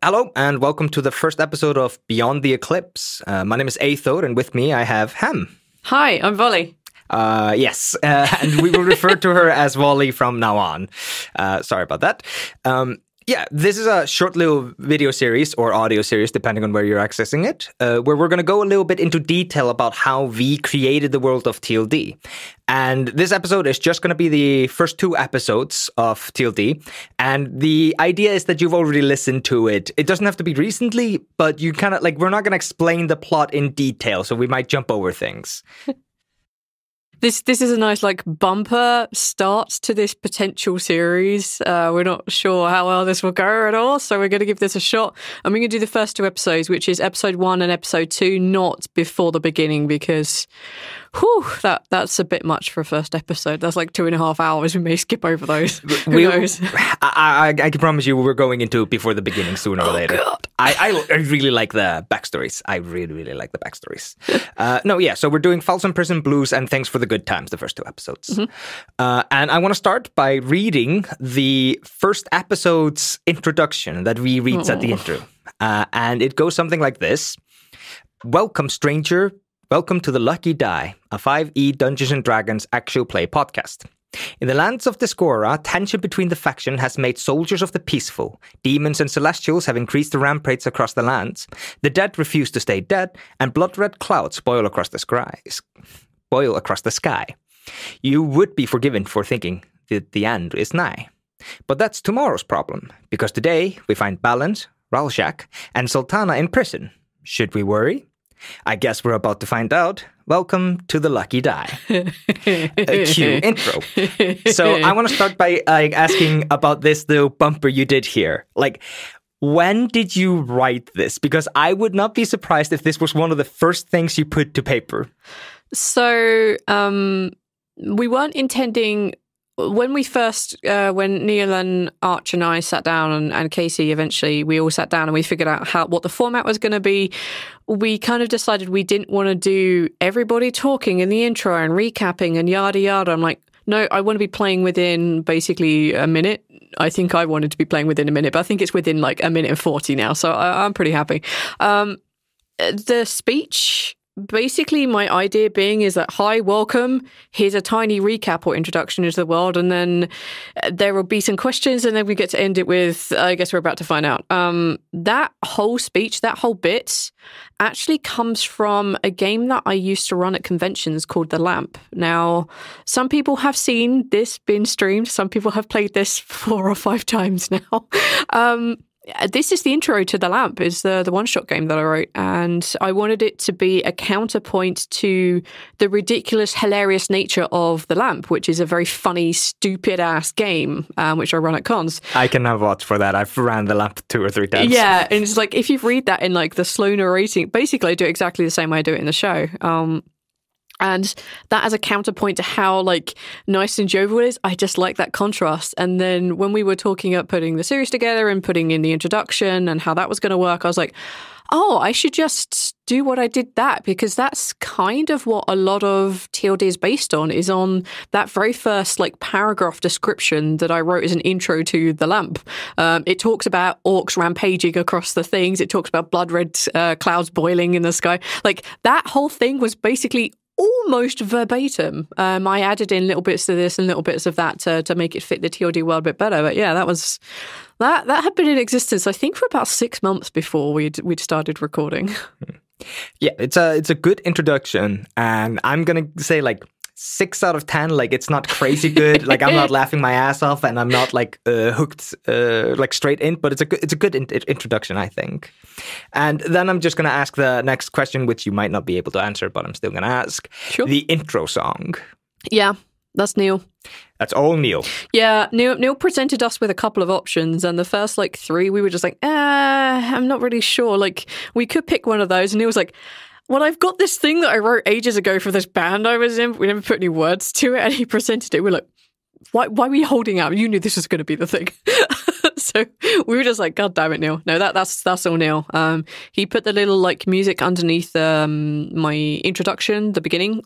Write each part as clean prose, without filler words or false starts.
Hello, and welcome to the first episode of Beyond the Eclipse. My name is Aethor, and with me I have Ham. Hi, I'm Volley. Yes, and we will refer to her as Volley from now on. Sorry about that. This is a short little video series or audio series, depending on where you're accessing it, where we're going to go a little bit into detail about how we created the world of TLD. And this episode is just going to be the first 2 episodes of TLD. And the idea is that you've already listened to it. It doesn't have to be recently, but you kind of we're not going to explain the plot in detail, so we might jump over things. This is a nice bumper start to this potential series. We're not sure how well this will go at all, so we're going to give this a shot. And we're going to do the first 2 episodes, which is episode 1 and episode 2, not before the beginning, because that's a bit much for a first episode. That's 2.5 hours. We may skip over those. Who knows? I can promise you we're going into before the beginning sooner or later. God. I really like the backstories. I really, really like the backstories. So we're doing Folsom Prison Blues and Thanks for the Good Times, the first 2 episodes. Mm-hmm. And I want to start by reading the first episode's introduction that we read at the intro. And it goes something like this. Welcome, stranger. Welcome to The Lucky Die, a 5e Dungeons & Dragons actual play podcast. In the lands of Discora, tension between the faction has made soldiers of the peaceful. Demons and celestials have increased the rampage across the lands. The dead refuse to stay dead, and blood-red clouds boil across the sky. You would be forgiven for thinking that the end is nigh. But that's tomorrow's problem, because today we find Balance, Ralshak, and Sultana in prison. Should we worry? I guess we're about to find out. Welcome to The Lucky Die. Cue intro. So I want to start by asking about this little bumper you did here. When did you write this? Because I would not be surprised if this was one of the first things you put to paper. So we weren't intending... When we first, when Neil and Arch and I sat down, and Casey eventually, we all sat down and we figured out what the format was going to be. We kind of decided we didn't want to do everybody talking in the intro and recapping and yada yada. I'm like, no, I want to be playing within basically a minute. I think I wanted to be playing within a minute, but I think it's within a minute and 40 now. So I'm pretty happy. The speech... Basically, my idea being is that, hi, welcome, here's a tiny recap or introduction into the world, and then there will be some questions, and then we get to end it with, I guess we're about to find out. That whole speech, that whole bit, actually comes from a game that I used to run at conventions called The Lamp. Now, some people have seen this been streamed, some people have played this 4 or 5 times now. This is the intro to The Lamp, is the one-shot game that I wrote, and I wanted it to be a counterpoint to the ridiculous, hilarious nature of The Lamp, which is a very funny, stupid-ass game, which I run at cons. I can have watch for that. I've ran The Lamp 2 or 3 times. Yeah, and it's if you read that in the slow narrating, basically I do exactly the same way I do it in the show. And that as a counterpoint to how nice and jovial it is, I just like that contrast. And then when we were talking about putting the series together and putting in the introduction and how that was going to work, I was like, oh, I should just do what I did that, because that's kind of what a lot of TLD is based on, is on that very first paragraph description that I wrote as an intro to The Lamp. It talks about orcs rampaging across the things. It talks about blood red clouds boiling in the sky. That whole thing was basically almost verbatim. I added in little bits of this and little bits of that to make it fit the TLD world a bit better. But yeah, that had been in existence, I think, for about 6 months before we'd started recording. Yeah, it's a good introduction, and I'm gonna say 6 out of 10. It's not crazy good. I'm not laughing my ass off, and I'm not hooked straight in. But it's a good introduction, I think. And then I'm just gonna ask the next question, which you might not be able to answer, but I'm still gonna ask. Sure. The intro song. Yeah, that's Neil. That's all Neil. Yeah, Neil presented us with a couple of options, and the first 3 we were just I'm not really sure. We could pick one of those, and Neil was like, well, I've got this thing that I wrote ages ago for this band I was in, but we never put any words to it, and he presented it. We're like, why were you holding out? You knew this was going to be the thing. So we were just like, God damn it, Neil. No, that's all Neil. He put the little music underneath my introduction, the beginning.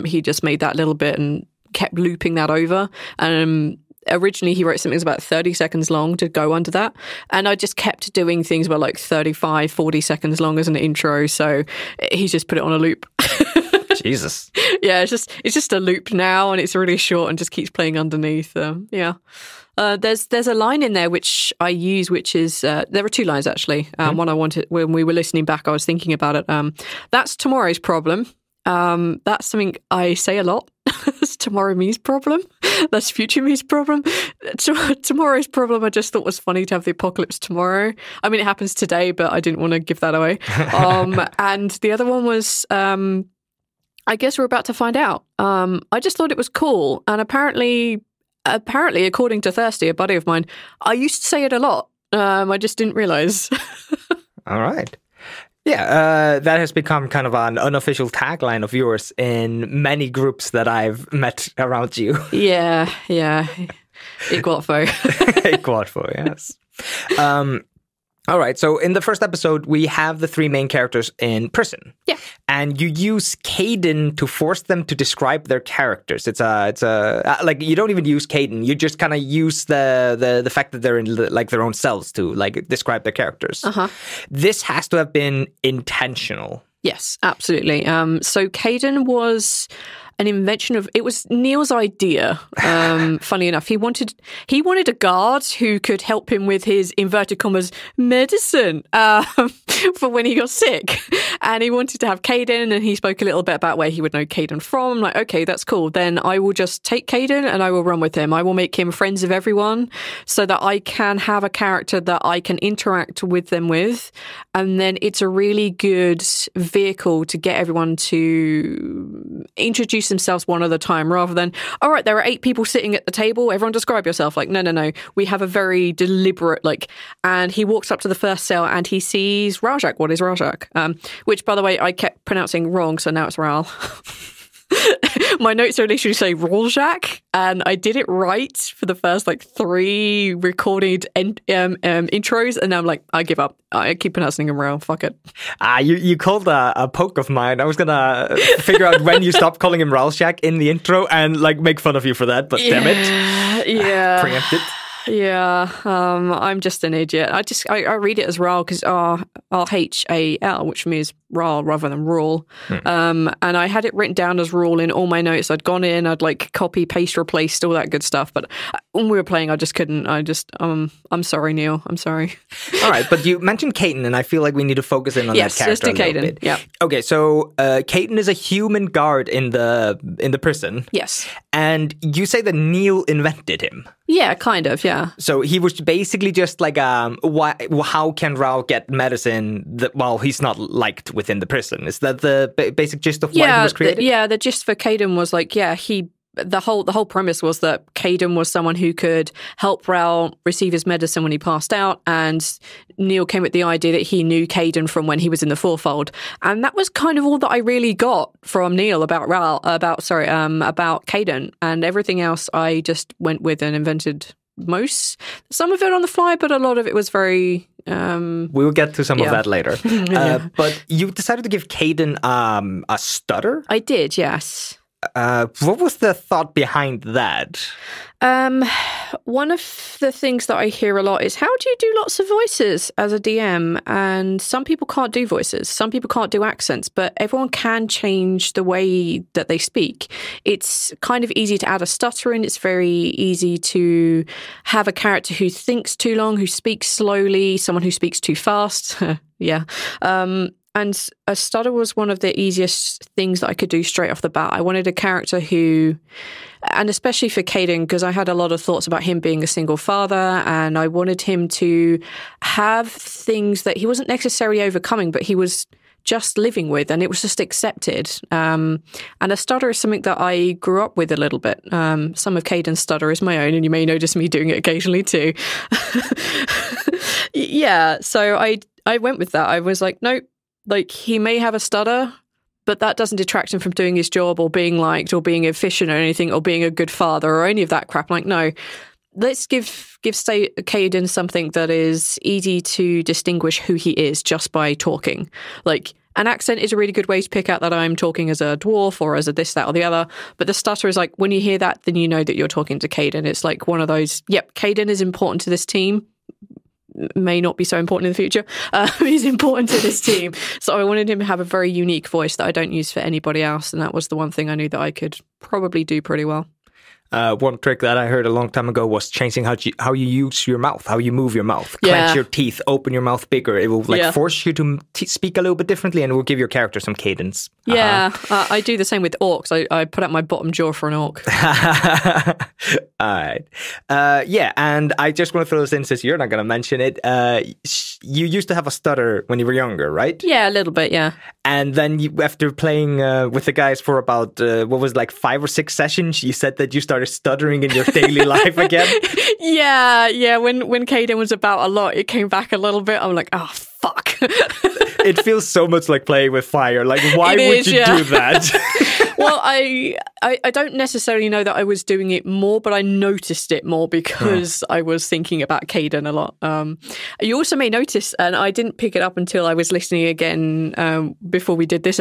He just made that little bit and kept looping that over. originally he wrote something that was about 30 seconds long to go under that. And I just kept doing things about like 35, 40 seconds long as an intro. So he's just put it on a loop. Jesus. Yeah, it's just a loop now, and it's really short and just keeps playing underneath. There's a line in there which I use, which is there are two lines actually. One I wanted when we were listening back, I was thinking about it. That's tomorrow's problem. That's something I say a lot. That's tomorrow me's problem. That's future me's problem. Tomorrow's problem I just thought was funny to have the apocalypse tomorrow. I mean, it happens today, but I didn't want to give that away. And the other one was, I guess we're about to find out. I just thought it was cool. And apparently, according to Thirsty, a buddy of mine, I used to say it a lot. I just didn't realize. All right. Yeah, that has become kind of an unofficial tagline of yours in many groups that I've met around you. Yeah. Iguatfo. Iguatfo, yes. All right, so in the first episode, we have the three main characters in prison. Yeah. And you use Caden to force them to describe their characters. It's like, you don't even use Caden. You just kind of use the fact that they're in like their own cells to like describe their characters. Uh-huh. This has to have been intentional. Yes, absolutely. So Caden was an invention of, it was Neil's idea. Funny enough, he wanted a guard who could help him with his inverted commas medicine for when he got sick, and he wanted to have Caden, and he spoke a little bit about where he would know Caden from. I'm like, okay, that's cool. Then I will just take Caden and I will run with him. I will make him friends of everyone so that I can have a character that I can interact with them with, and then it's a really good vehicle to get everyone to introduce themselves one at a time, rather than, all right, there are 8 people sitting at the table, everyone describe yourself. Like, no. We have a very deliberate, and he walks up to the first cell and he sees Rajak. What is Rajak? Which, by the way, I kept pronouncing wrong, so now it's Ral. My notes are literally say Rorschach, and I did it right for the first 3 recorded intros, and now I'm like, I give up. I keep pronouncing him Ral. Fuck it. You called a poke of mine. I was gonna figure out when you stopped calling him Rorschach in the intro and make fun of you for that, but damn it. Yeah. Preempted. Yeah, I'm just an idiot. I read it as Ral because RHAL, which means Ral rather than Rawl. And I had it written down as Rawl in all my notes. I'd gone in, I'd copy, paste, replaced, all that good stuff. But when we were playing, I just couldn't. I'm sorry, Neil. I'm sorry. All right, but you mentioned Caden, and I feel like we need to focus in on that character. Yes, let's do a little Caden. bit. Yeah. Okay, so Caden is a human guard in the prison. Yes. And you say that Neil invented him. Yeah, kind of, yeah. So he was basically just how can Rao get medicine while he's not liked within the prison? Is that the basic gist of why he was created? The gist for Caden was the whole premise was that Caden was someone who could help Rao receive his medicine when he passed out, and Neil came with the idea that he knew Caden from when he was in the fourfold, and that was kind of all that I really got from Neil about Caden, and everything else I just went with and invented some of it on the fly, but a lot of it was very we'll get to some of that later. But you decided to give Caden a stutter? I did, yes. What was the thought behind that? One of the things that I hear a lot is, how do you do lots of voices as a DM? And some people can't do voices. Some people can't do accents, but everyone can change the way that they speak. It's kind of easy to add a stutter in. It's very easy to have a character who thinks too long, who speaks slowly, someone who speaks too fast. Yeah. And a stutter was one of the easiest things that I could do straight off the bat. I wanted a character who, and especially for Caden, because I had a lot of thoughts about him being a single father, and I wanted him to have things that he wasn't necessarily overcoming, but he was just living with, and it was just accepted. And a stutter is something that I grew up with a little bit. Some of Caden's stutter is my own, and you may notice me doing it occasionally too. Yeah, so I went with that. I was like, nope. He may have a stutter, but that doesn't detract him from doing his job or being liked or being efficient or anything or being a good father or any of that crap. No, let's give Caden something that is easy to distinguish who he is just by talking. an accent is a really good way to pick out that I'm talking as a dwarf or as a this, that, or the other. But the stutter is like, when you hear that, then you know that you're talking to Caden. It's like one of those, yep, Caden is important to this team. May not be so important in the future. He's important to this team. So I wanted him to have a very unique voice that I don't use for anybody else. And that was the one thing I knew that I could probably do pretty well. One trick that I heard a long time ago was changing how you use your mouth, how you move your mouth. Clench your teeth, open your mouth bigger. It will force you to speak a little bit differently, and it will give your character some cadence. Yeah, I do the same with orcs. I put out my bottom jaw for an orc. All right. And I just want to throw this in since you're not going to mention it. You used to have a stutter when you were younger, right? Yeah, a little bit, yeah. And then after playing with the guys for about, 5 or 6 sessions, you said that you started stuttering in your daily life again? Yeah. When Caden was about a lot, it came back a little bit. I'm like, oh, fuck. It feels so much like playing with fire. Like, why would you do that? Well, I don't necessarily know that I was doing it more, but I noticed it more because I was thinking about Caden a lot. You also may notice, and I didn't pick it up until I was listening again before we did this,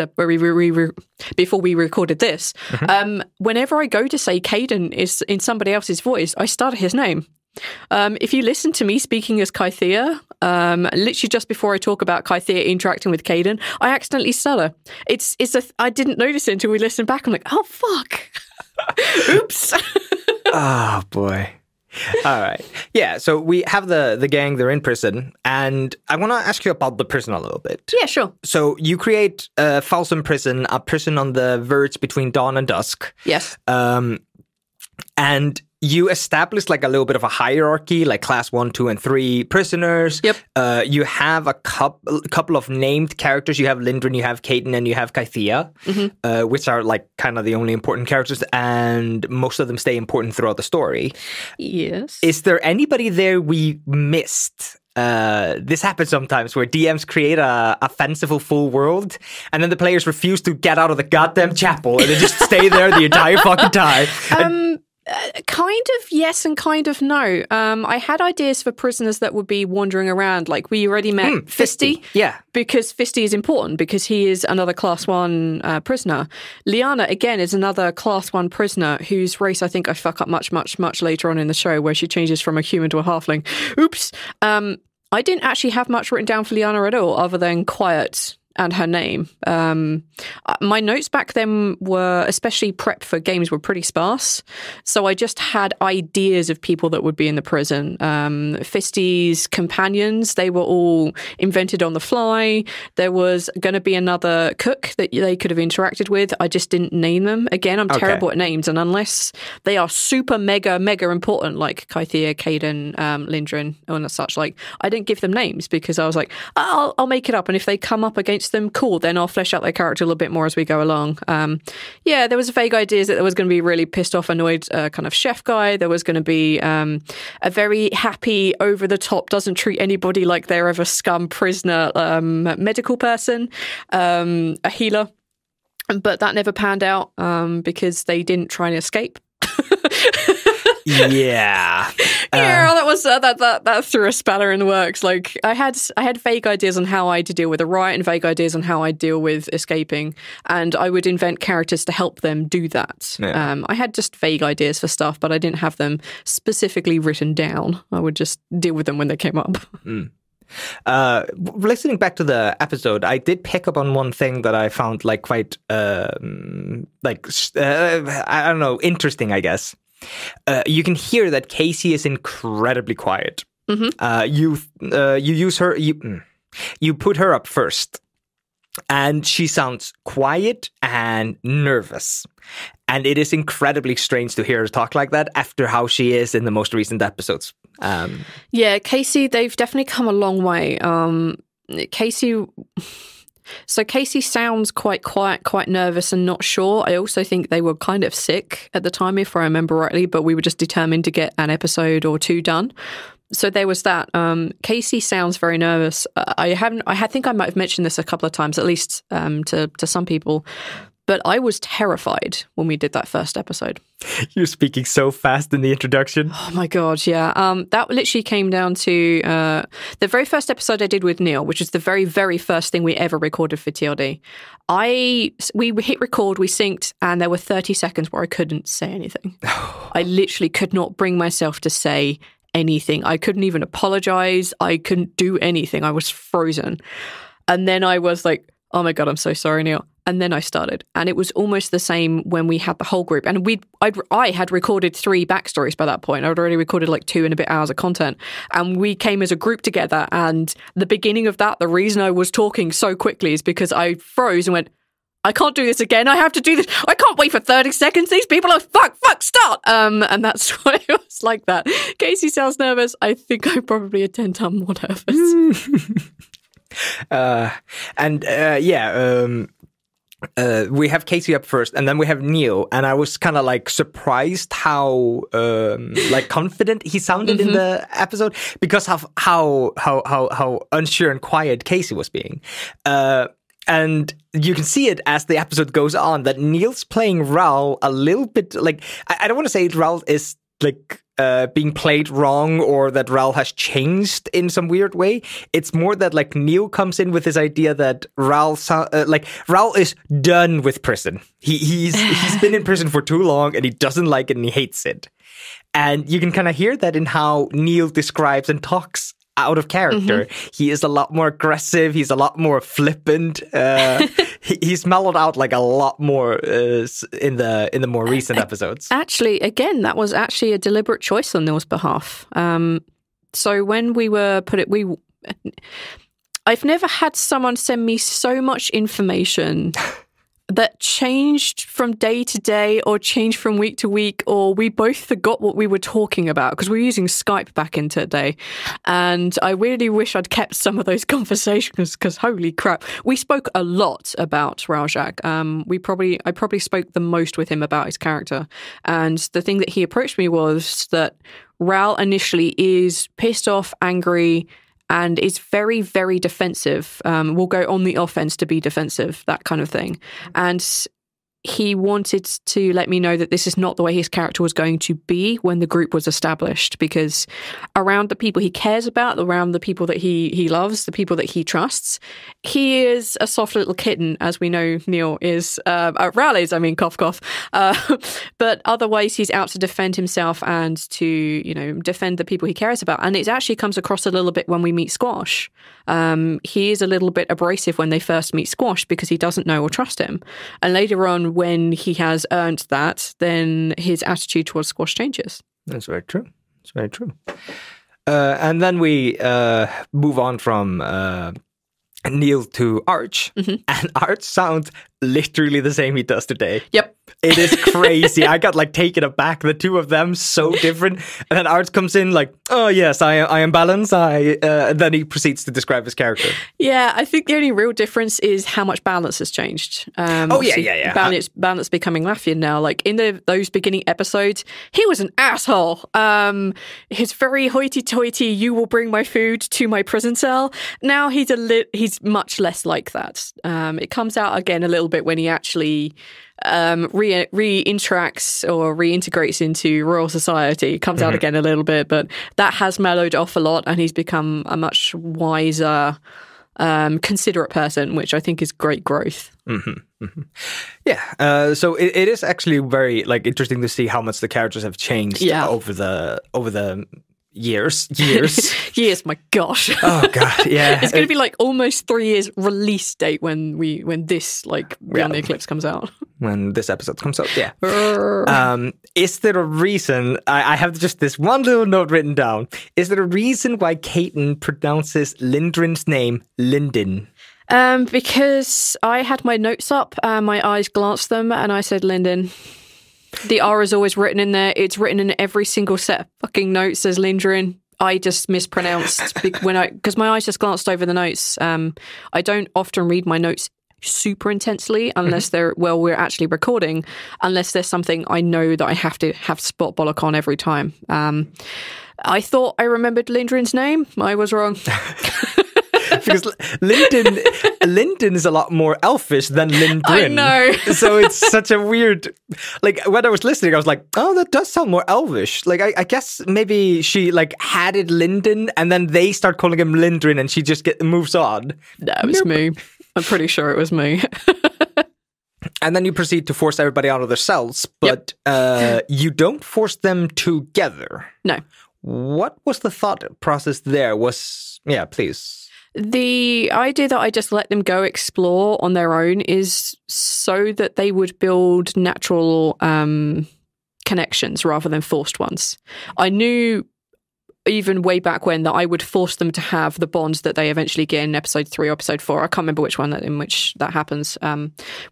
before we recorded this. Mm-hmm. Whenever I go to say Caden is in somebody else's voice, I stutter his name. If you listen to me speaking as Kythea, literally just before I talk about Kythea interacting with Caden, I accidentally stutter. I didn't notice it until we listened back. I'm like, oh, fuck. Oops. Oh, boy. All right. Yeah, so we have the gang, they're in prison, and I want to ask you about the prison a little bit. Yeah, sure. So you create Falsum Prison, a prison on the verge between dawn and dusk. Yes. And you established like a little bit of a hierarchy, like class 1, 2, and 3 prisoners. Yep. You have a couple of named characters. You have Lindrin, you have Caden, and you have Kythea, which are like kind of the only important characters, and most of them stay important throughout the story. Yes. Is there anybody there we missed? This happens sometimes where DMs create a fanciful full world, and then the players refuse to get out of the goddamn chapel, and they just stay there the entire fucking time. Kind of yes and kind of no. I had ideas for prisoners that would be wandering around. Like we already met Fisty. Yeah. Because Fisty is important because he is another class 1 prisoner. Liana, again, is another class 1 prisoner whose race I think I fuck up much, much, much later on in the show where she changes from a human to a halfling. Oops. I didn't actually have much written down for Liana at all other than quiet and her name. My notes back then were, especially prep for games, were pretty sparse. So I just had ideas of people that would be in the prison. Fisty's companions, they were all invented on the fly. There was going to be another cook that they could have interacted with. I just didn't name them. Again, I'm terrible at names. And unless they are super, mega, mega important, like Kythea, Caden, Lindrin, and such, like, I didn't give them names because I was like, I'll make it up. And if they come up against them, cool, then I'll flesh out their character a little bit more as we go along. There was vague ideas that there was going to be a really pissed off, annoyed kind of chef guy. There was going to be a very happy, over the top, doesn't treat anybody like they're ever scum prisoner medical person, a healer. But that never panned out because they didn't try and escape. Yeah. That was that threw a spanner in the works. Like I had vague ideas on how I to deal with a riot and vague ideas on how I deal with escaping, and I would invent characters to help them do that. Yeah. I had just vague ideas for stuff, but I didn't have them specifically written down. I would just deal with them when they came up. Listening back to the episode, I did pick up on one thing that I found like quite I don't know, interesting, I guess. You can hear that Casey is incredibly quiet. Mm-hmm. You use her. You put her up first, and she sounds quiet and nervous. And it is incredibly strange to hear her talk like that after how she is in the most recent episodes. Yeah, Casey, they've definitely come a long way. So Casey sounds quite quiet, quite nervous and not sure. I also think they were kind of sick at the time, if I remember rightly, but we were just determined to get an episode or 2 done. So there was that. Casey sounds very nervous. I think I might have mentioned this a couple of times, at least to some people. But I was terrified when we did that first episode. You're speaking so fast in the introduction. Oh my God, yeah. That literally came down to the very first episode I did with Neil, which is the very, very first thing we ever recorded for TLD. We hit record, we synced, and there were 30 seconds where I couldn't say anything. I literally could not bring myself to say anything. I couldn't even apologize. I couldn't do anything. I was frozen. And then I was like, oh my God, I'm so sorry, Neil. And then I started. And it was almost the same when we had the whole group. And I had recorded 3 backstories by that point. I'd already recorded like 2 and a bit hours of content. And we came as a group together. And the beginning of that, the reason I was talking so quickly is because I froze and went, I can't do this again. I have to do this. I can't wait for 30 seconds. These people are fuck, start. And that's why it was like that. Casey sounds nervous. I think I'm probably a 10 times more nervous. We have Casey up first, and then we have Neil, and I was kind of like surprised how like confident he sounded in the episode because of how unsure and quiet Casey was being. And you can see it as the episode goes on that Neil's playing Raul a little bit like I don't want to say Raul is like being played wrong or that Raul has changed in some weird way. It's more that like Neil comes in with this idea that Raul is done with prison. He's been in prison for too long and he doesn't like it and he hates it. And you can kind of hear that in how Neil describes and talks out of character. He is a lot more aggressive. He's a lot more flippant. He's mellowed out like a lot more in the more recent episodes. Actually, again, that was actually a deliberate choice on Neil's behalf. So when we were I've never had someone send me so much information that changed from day to day or changed from week to week, or we both forgot what we were talking about because we were using Skype back in today. And I really wish I'd kept some of those conversations because holy crap, we spoke a lot about Raljak. I probably spoke the most with him about his character. And the thing that he approached me was that Raul initially is pissed off, angry, and is very, very defensive, will go on the offense to be defensive, that kind of thing. And he wanted to let me know that this is not the way his character was going to be when the group was established, because around the people he cares about, around the people that he loves, the people that he trusts, he is a soft little kitten, as we know Neil is, Raul is, I mean, cough, cough. But otherwise, he's out to defend himself and to, defend the people he cares about. And it actually comes across a little bit when we meet Squash. He is a little bit abrasive when they first meet Squash because he doesn't know or trust him. And later on, when he has earned that, then his attitude towards Squash changes. That's very true. It's very true. And then we move on from Neil to Arch, and Arch sounds literally the same he does today. Yep. It is crazy. I got like taken aback. The two of them so different. And then Arch comes in like, oh yes, I am balanced. Then he proceeds to describe his character. Yeah, I think the only real difference is how much balance has changed. Yeah. Balance becoming Latvian now. Like in those beginning episodes, he was an asshole. He's very hoity-toity. You will bring my food to my prison cell. Now he's much less like that. It comes out again a little bit when he actually reinteracts or reintegrates into royal society. Comes out again a little bit, but that has mellowed off a lot, and he's become a much wiser, considerate person, which I think is great growth. Yeah. So it is actually very interesting to see how much the characters have changed over the years. Years, my gosh. Oh god, yeah. It's going to be like almost 3 years release date when this Beyond the Eclipse comes out. When this episode comes out, yeah. Is there a reason, I have just this one little note written down, is there a reason why Caton pronounces Lindrin's name Linden? Because I had my notes up, my eyes glanced them, and I said Linden. The R is always written in there. It's written in every single set of fucking notes as Lindrin. I just mispronounced because my eyes just glanced over the notes. I don't often read my notes super intensely unless we're actually recording, unless there's something I know that I have to have spot bollock on every time. I thought I remembered Lindrin's name. I was wrong. because Lyndon is a lot more elfish than Lindrin. I know. So it's such a weird. Like when I was listening, I was like, "Oh, that does sound more elvish." Like I guess maybe she like had it Lyndon, and then they start calling him Lindrin, and she just moves on. No, it was me. I'm pretty sure it was me. And then you proceed to force everybody out of their cells, but you don't force them together. No. What was the thought process there? Please. The idea that I just let them go explore on their own is so that they would build natural connections rather than forced ones. I knew even way back when that I would force them to have the bonds that they eventually get in episode 3 or episode 4. I can't remember which one in which that happens.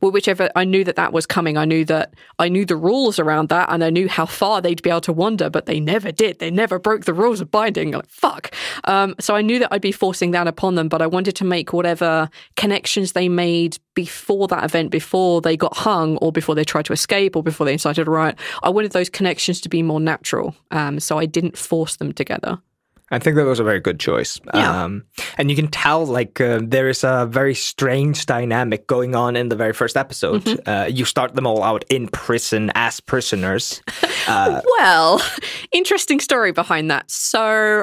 Whichever, I knew that was coming. I knew the rules around that, and I knew how far they'd be able to wander, but they never did. They never broke the rules of binding. Like, fuck. So I knew that I'd be forcing that upon them, but I wanted to make whatever connections they made before that event, before they got hung or before they tried to escape or before they incited a riot. I wanted those connections to be more natural. So I didn't force them together. I think that was a very good choice. Yeah. And you can tell, like, there is a very strange dynamic going on in the very first episode. Mm-hmm. You start them all out in prison as prisoners. Well, interesting story behind that. So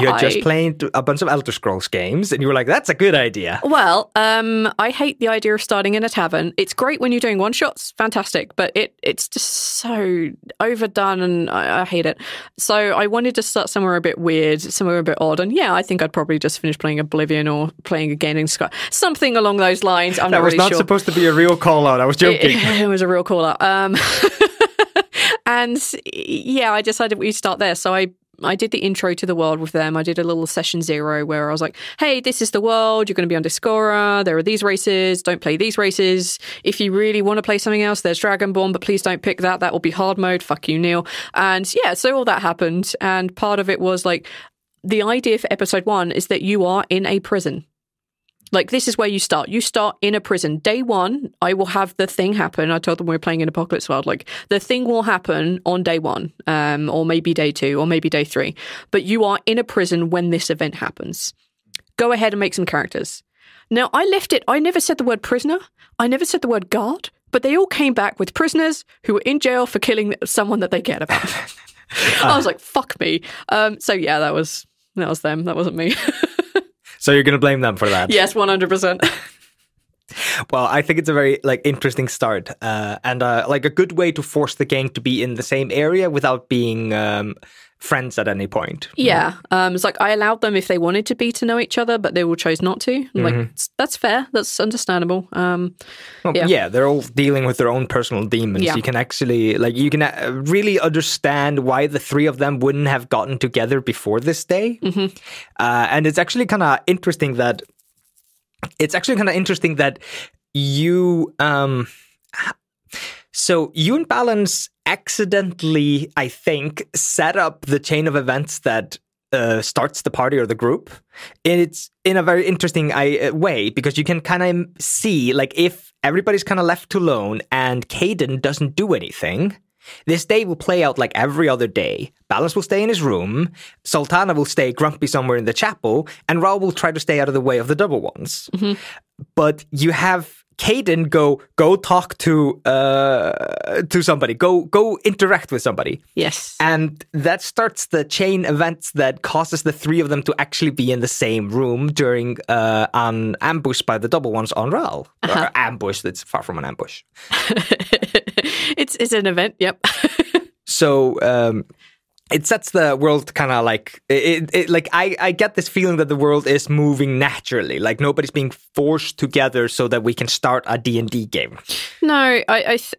you had just played a bunch of Elder Scrolls games, and you were like, that's a good idea. Well, I hate the idea of starting in a tavern. It's great when you're doing one-shots, fantastic, but it's just so overdone, and I hate it. So I wanted to start somewhere a bit weird, somewhere a bit odd, and I think I'd probably just finish playing Oblivion or playing a Gaining Sky, something along those lines. I'm not really sure. That was not supposed to be a real call-out. I was joking. It was a real call-out. And I decided we'd start there. So I did the intro to the world with them. I did a little session 0 where I was like, hey, this is the world. You're going to be on Discora. There are these races. Don't play these races. If you really want to play something else, there's Dragonborn, but please don't pick that. That will be hard mode. Fuck you, Neil. And so all that happened. And part of it was like, the idea for episode 1 is that you are in a prison. Like, this is where you start. You start in a prison. Day 1, I will have the thing happen. I told them we were playing in Apocalypse World. Like, the thing will happen on day 1, or maybe day 2, or maybe day 3. But you are in a prison when this event happens. Go ahead and make some characters. Now, I left it. I never said the word prisoner. I never said the word guard. But they all came back with prisoners who were in jail for killing someone that they cared about. I was like, fuck me. That was them. That wasn't me. So you're going to blame them for that? Yes, 100%. Well, I think it's a very interesting start and a good way to force the gang to be in the same area without being friends at any point. Yeah. It's like I allowed them if they wanted to be to know each other, but they all chose not to. Like, that's fair. That's understandable. They're all dealing with their own personal demons. Yeah. You can actually really understand why the 3 of them wouldn't have gotten together before this day. Mm-hmm. And it's actually kind of interesting that you so you and Balance accidentally, I think, set up the chain of events that starts the party or the group. And it's in a very interesting way, because you can kind of see, like, if everybody's kind of left alone and Caden doesn't do anything, this day will play out like every other day. Balance will stay in his room, Sultana will stay grumpy somewhere in the chapel, and Raul will try to stay out of the way of the double ones. Mm-hmm. But you have Caden go talk to somebody, go interact with somebody. Yes. And that starts the chain events that causes the 3 of them to actually be in the same room during an ambush by the double ones on Raul. Or ambush, that's far from an ambush. It's an event, yep. So it sets the world kind of like I get this feeling that the world is moving naturally, like nobody's being forced together so that we can start a D&D game. No,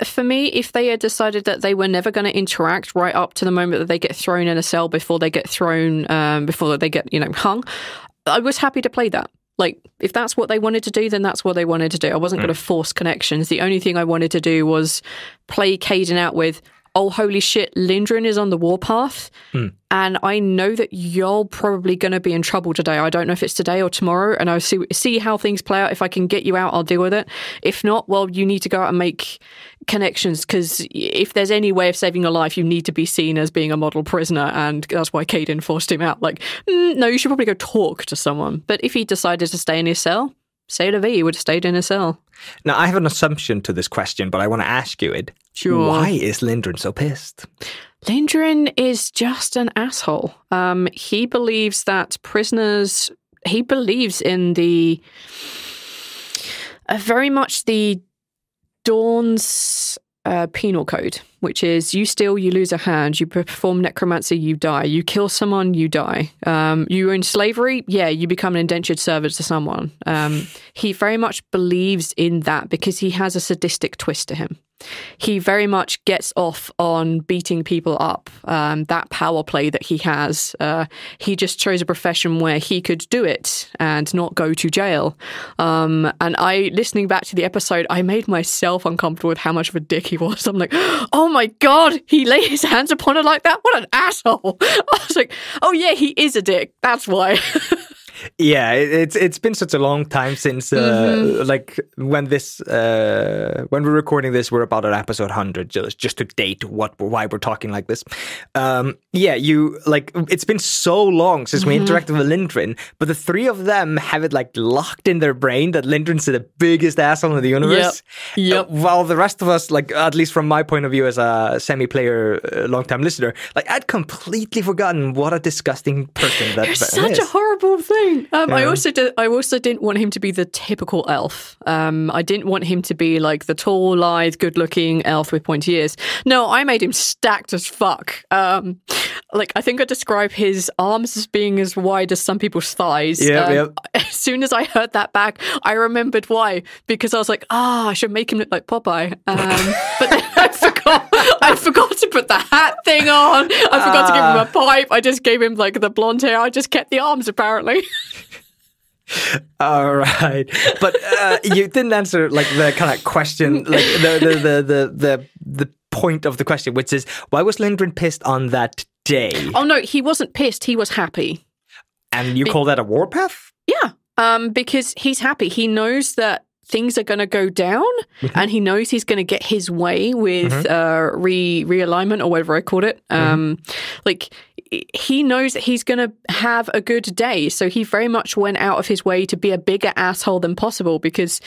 for me, if they had decided that they were never going to interact right up to the moment that they get thrown in a cell before they get thrown, before they get hung, I was happy to play that. Like, if that's what they wanted to do, then that's what they wanted to do. I wasn't going to force connections. The only thing I wanted to do was play Caden out with, oh, holy shit, Lindgren is on the warpath. And I know that you're probably going to be in trouble today. I don't know if it's today or tomorrow. And I'll see how things play out. If I can get you out, I'll deal with it. If not, well, you need to go out and make connections, because if there's any way of saving your life, you need to be seen as being a model prisoner. And that's why Caden forced him out. Like, no, you should probably go talk to someone. But if he decided to stay in his cell, say to V, he would have stayed in his cell. Now, I have an assumption to this question, but I want to ask you it. Sure. Why is Lindgren so pissed? Lindgren is just an asshole. He believes that prisoners... He believes in the... very much the Dawn's penal code, which is you steal, you lose a hand, you perform necromancy, you die, you kill someone, you die. You own slavery, yeah, you become an indentured servant to someone. He very much believes in that because he has a sadistic twist to him. He very much gets off on beating people up. That power play that he has, he just chose a profession where he could do it and not go to jail. And listening back to the episode, I made myself uncomfortable with how much of a dick he was. I'm like, oh my God, he laid his hands upon her like that? What an asshole. I was like, oh yeah, he is a dick. That's why. Yeah, it's been such a long time since like when we're recording this, we're about at episode 100, just to date why we're talking like this. Yeah, it's been so long since we interacted with Lindgren, but the three of them have it like locked in their brain that Lindgren's the biggest asshole in the universe. Yep. While the rest of us, like at least from my point of view as a semi-player, long-time listener, like I'd completely forgotten what a disgusting person that is. It's such a horrible thing. I also didn't want him to be the typical elf. I didn't want him to be like the tall, lithe, good-looking elf with pointy ears. No, I made him stacked as fuck. Like I think I describe his arms as being as wide as some people's thighs. Yep. As soon as I heard that back, I remembered why, because I was like, I should make him look like Popeye. But then I forgot to put the hat thing on. I forgot to give him a pipe. I just gave him like the blonde hair. I just kept the arms apparently. All right, but you didn't answer like the kind of question, like the point of the question, which is why was Lindgren pissed on that day? Oh no, he wasn't pissed. He was happy. And you call that a warpath? Yeah, because he's happy. He knows that things are going to go down, and he knows he's going to get his way with realignment or whatever I called it. Like he knows that he's going to have a good day, so he very much went out of his way to be a bigger asshole than possible, because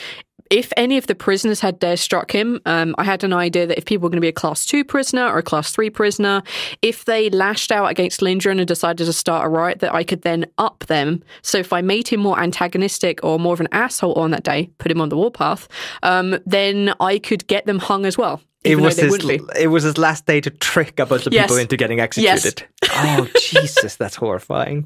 if any of the prisoners had dare struck him, I had an idea that if people were going to be a class 2 prisoner or a class 3 prisoner, if they lashed out against Lindgren and decided to start a riot, that I could then up them. So if I made him more antagonistic or more of an asshole on that day, put him on the warpath, then I could get them hung as well. It was his last day to trick a bunch of people into getting executed. Yes. Oh, Jesus, that's horrifying.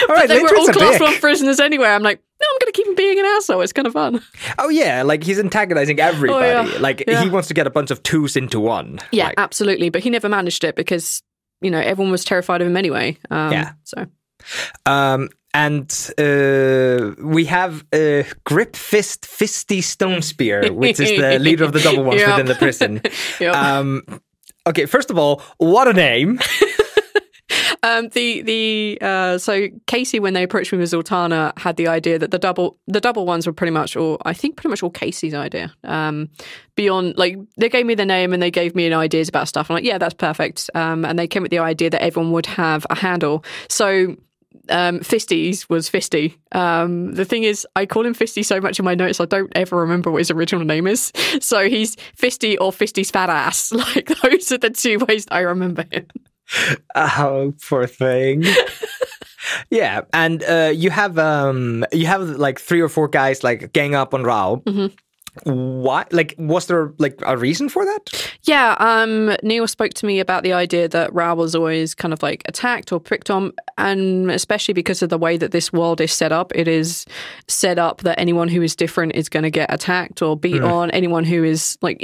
All right, they were all class 1 prisoners anyway. I'm like, no, I'm going to keep him being an asshole. It's kind of fun. Oh, yeah, like he's antagonizing everybody. He wants to get a bunch of 2s into 1. Yeah, absolutely. But he never managed it because, everyone was terrified of him anyway. So. And we have Grip Fist Fisty Stone Spear, which is the leader of the double ones within the prison. Okay, first of all, what a name. So Casey, when they approached me with Zoltana, had the idea that the double ones were pretty much all Casey's idea. Beyond, like, they gave me the name and they gave me ideas about stuff. I'm like, yeah, that's perfect. And they came with the idea that everyone would have a handle. So Fisties was Fisty. The thing is, I call him Fisty so much in my notes, I don't ever remember what his original name is. So he's Fisty or Fisty's fat ass. Like, those are the 2 ways I remember him. Oh, poor thing. Yeah, and you have like 3 or 4 guys like gang up on Rao. Why? Like, was there like a reason for that? Yeah, Neil spoke to me about the idea that Rao was always kind of like attacked or pricked on, and especially because of the way that this world is set up, it is set up that anyone who is different is going to get attacked or beat on. Anyone who is like,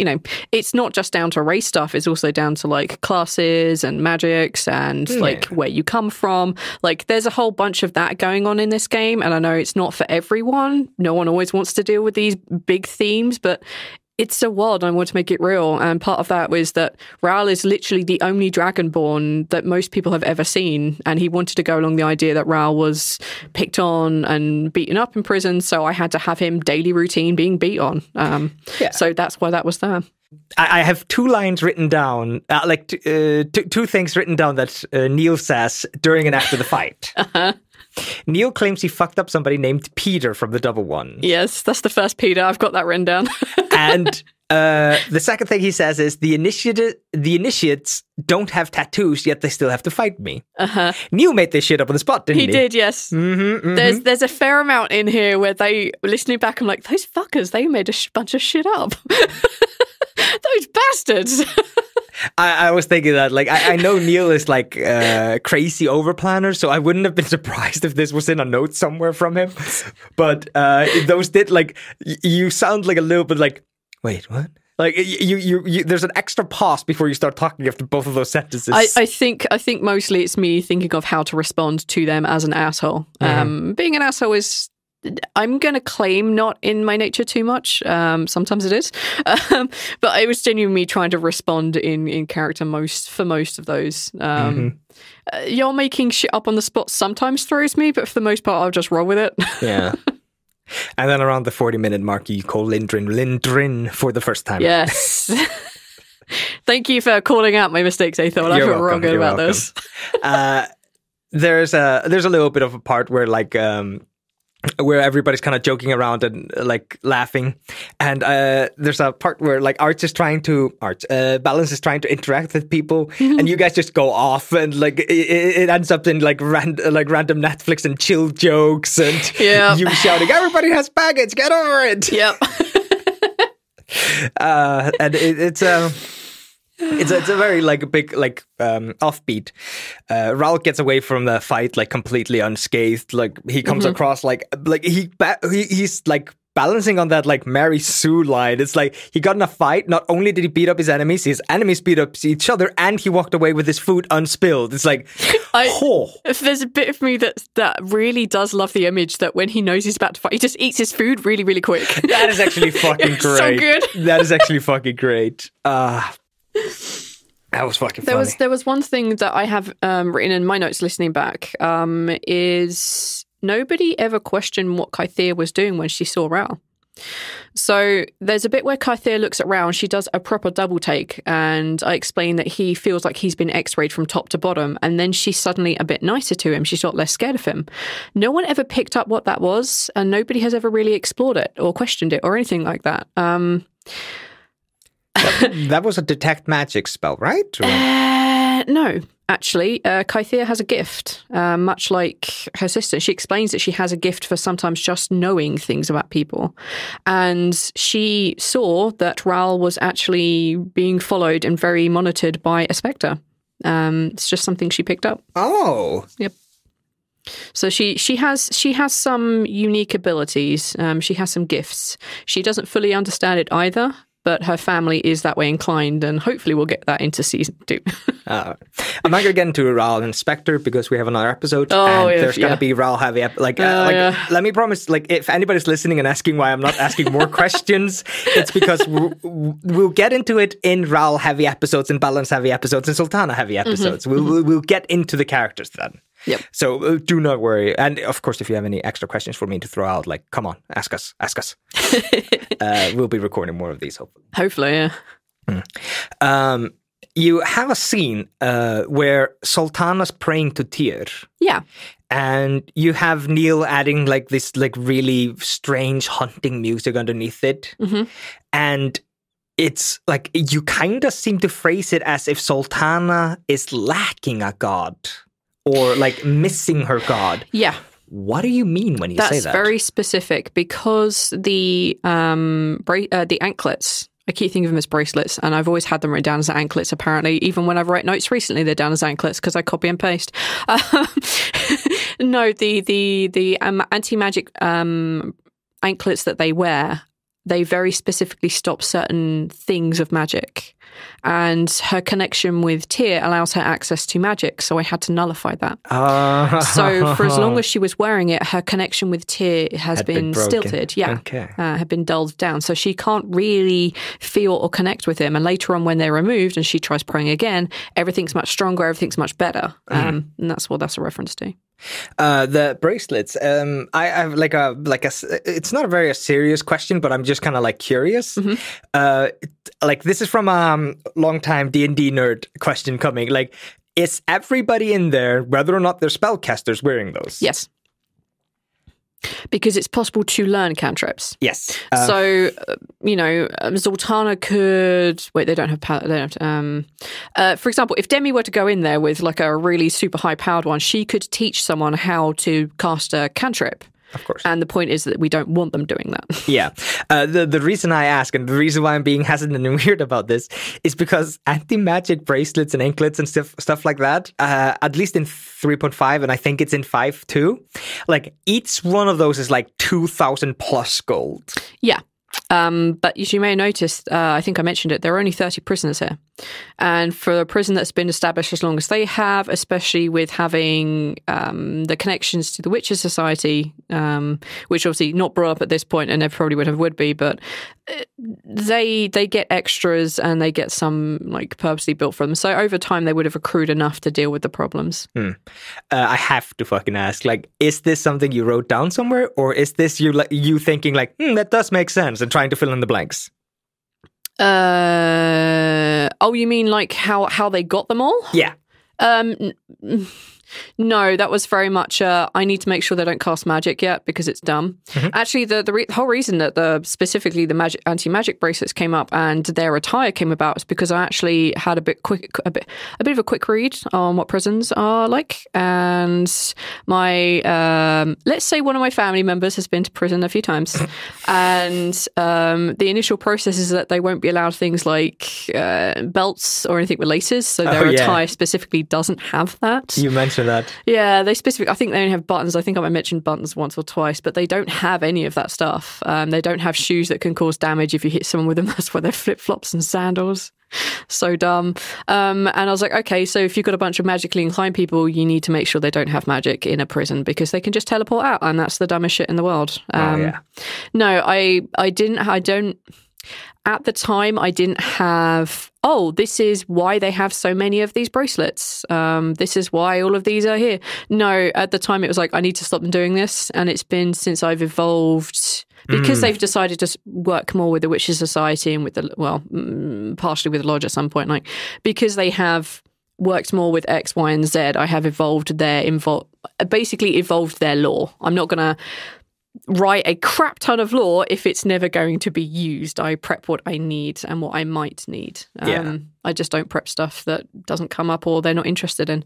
it's not just down to race stuff, it's also down to like classes and magics and like where you come from. Like, there's a whole bunch of that going on in this game, and I know it's not for everyone. No one always wants to deal with these big themes, but it's so wild. I want to make it real. And part of that was that Raoul is literally the only Dragonborn that most people have ever seen. And he wanted to go along the idea that Raoul was picked on and beaten up in prison. So I had to have him daily routine being beat on. So that's why that was there. I have 2 lines written down, two things written down that Neil says during and after the fight. Neil claims he fucked up somebody named Peter from the Double One. Yes, that's the first Peter. I've got that written down. And the second thing he says is, the initiates don't have tattoos, yet they still have to fight me. Neil made this shit up on the spot, didn't he? He did, yes. There's a fair amount in here where listening back, I'm like, those fuckers, they made a bunch of shit up. Those bastards. I was thinking that, like, I know Neil is like crazy overplanner, so I wouldn't have been surprised if this was in a note somewhere from him. But those did, like, you sound like a little bit like, wait, what? Like you there's an extra pause before you start talking after both of those sentences. I think mostly it's me thinking of how to respond to them as an asshole. Being an asshole is, I'm going to claim, not in my nature too much. Sometimes it is. But it was genuinely me trying to respond in character for most of those. You're making shit up on the spot sometimes throws me, but for the most part, I'll just roll with it. Yeah. And then around the 40-minute mark, you call Lindrin for the first time. Yes. Thank you for calling out my mistakes, Aethel. I feel real good about this. There's a little bit of a part where, like, where everybody's kind of joking around and like laughing, and there's a part where like Balance is trying to interact with people, and you guys just go off, and like it ends up in like random Netflix and chill jokes, and you shouting, "Everybody has baggage, get over it!" Yep. And it's a very like big like offbeat. Raoul gets away from the fight like completely unscathed. Like he comes across like he's like balancing on that like Mary Sue line. It's like he got in a fight. Not only did he beat up his enemies beat up each other, and he walked away with his food unspilled. It's like, if there's a bit of me that really does love the image that when he knows he's about to fight, he just eats his food really, really quick. That is actually fucking great. So good. That is actually fucking great. That was fucking funny. There was one thing that I have written in my notes listening back, is nobody ever questioned what Kythea was doing when she saw Raoul. So there's a bit where Kythea looks at Raoul and she does a proper double take, and I explain that he feels like he's been x-rayed from top to bottom, and then she's suddenly a bit nicer to him. She's a lot less scared of him. No one ever picked up what that was, and nobody has ever really explored it or questioned it or anything like that. That was a detect magic spell, right? No, actually. Kythea has a gift, much like her sister. She explains that she has a gift for sometimes just knowing things about people. And she saw that Raoul was actually being followed and very monitored by a spectre. It's just something she picked up. Oh. Yep. So she has some unique abilities. She has some gifts. She doesn't fully understand it either, but her family is that way inclined, and hopefully we'll get that into season 2. I'm not going to get into Raoul and Spectre because we have another episode, and there's going to be Raoul heavy. Let me promise, like, if anybody's listening and asking why I'm not asking more questions, it's because we'll get into it in Raoul heavy episodes, and Balance heavy episodes, and Sultana heavy episodes. We'll get into the characters then. Yep. So do not worry. And of course, if you have any extra questions for me to throw out, like, come on, ask us. We'll be recording more of these, hopefully. Yeah. You have a scene where Sultana's praying to Tyr. Yeah. And you have Neil adding like this like really strange hunting music underneath it. And it's like you kind of seem to phrase it as if Sultana is lacking a god, or like missing her god. Yeah. What do you mean when you say that? That's very specific, because the anklets, I keep thinking of them as bracelets, and I've always had them written down as anklets, apparently. Even when I write notes recently, they're down as anklets because I copy and paste. No, the anti-magic anklets that they wear, they very specifically stop certain things of magic. And her connection with Tyr allows her access to magic, so I had to nullify that. So for as long as she was wearing it, her connection with Tyr had been stilted. Yeah, okay. Had been dulled down. So she can't really feel or connect with him. And later on, when they're removed and she tries praying again, everything's much stronger, everything's much better. And that's what that's a reference to. The bracelets. I have like a. It's not a very serious question, but I'm just kind of like curious. Like this is from a long-time D&D nerd question coming. Like, is everybody in there, whether or not they're spellcasters, wearing those? Yes. Because it's possible to learn cantrips. Yes. So, Zoltana could... Wait, they don't have... for example, if Demi were to go in there with like a really super high-powered one, she could teach someone how to cast a cantrip. Of course. And the point is that we don't want them doing that. Yeah. The reason I ask, and the reason why I'm being hesitant and weird about this, is because anti-magic bracelets and anklets and stuff like that, at least in 3.5, and I think it's in 5 too, like each one of those is like 2,000 plus gold. Yeah. But as you may have noticed, I think I mentioned it, there are only 30 prisoners here. And for a prison that's been established as long as they have, especially with having the connections to the Witches Society, which obviously not brought up at this point and never probably would be, but they get extras and they get some like purposely built for them. So over time, they would have accrued enough to deal with the problems. I have to fucking ask, like, is this something you wrote down somewhere, or is this you thinking like, that does make sense, and trying to fill in the blanks? You mean like how they got them all? Yeah. No, that was very much I need to make sure they don't cast magic yet because it's dumb. Actually, the whole reason that specifically the anti-magic bracelets came up and their attire came about is because I actually had a bit of a quick read on what prisons are like, and my let's say one of my family members has been to prison a few times, and the initial process is that they won't be allowed things like belts or anything with laces, so their attire specifically doesn't have that. You mentioned that. Yeah, I think they only have buttons. I think I mentioned buttons once or twice, but they don't have any of that stuff. They don't have shoes that can cause damage if you hit someone with them. That's why they're flip-flops and sandals. So dumb. And I was like, okay, so if you've got a bunch of magically inclined people, you need to make sure they don't have magic in a prison because they can just teleport out, and that's the dumbest shit in the world. No, I don't... At the time, I didn't have, this is why they have so many of these bracelets. This is why all of these are here. No, at the time, it was like, I need to stop them doing this. And it's been since I've evolved, because they've decided to work more with the Witches Society and with partially with the Lodge at some point. Like, because they have worked more with X, Y, and Z, I have evolved their law. I'm not going to write a crap ton of lore if it's never going to be used. I prep what I need and what I might need. I just don't prep stuff that doesn't come up or they're not interested in.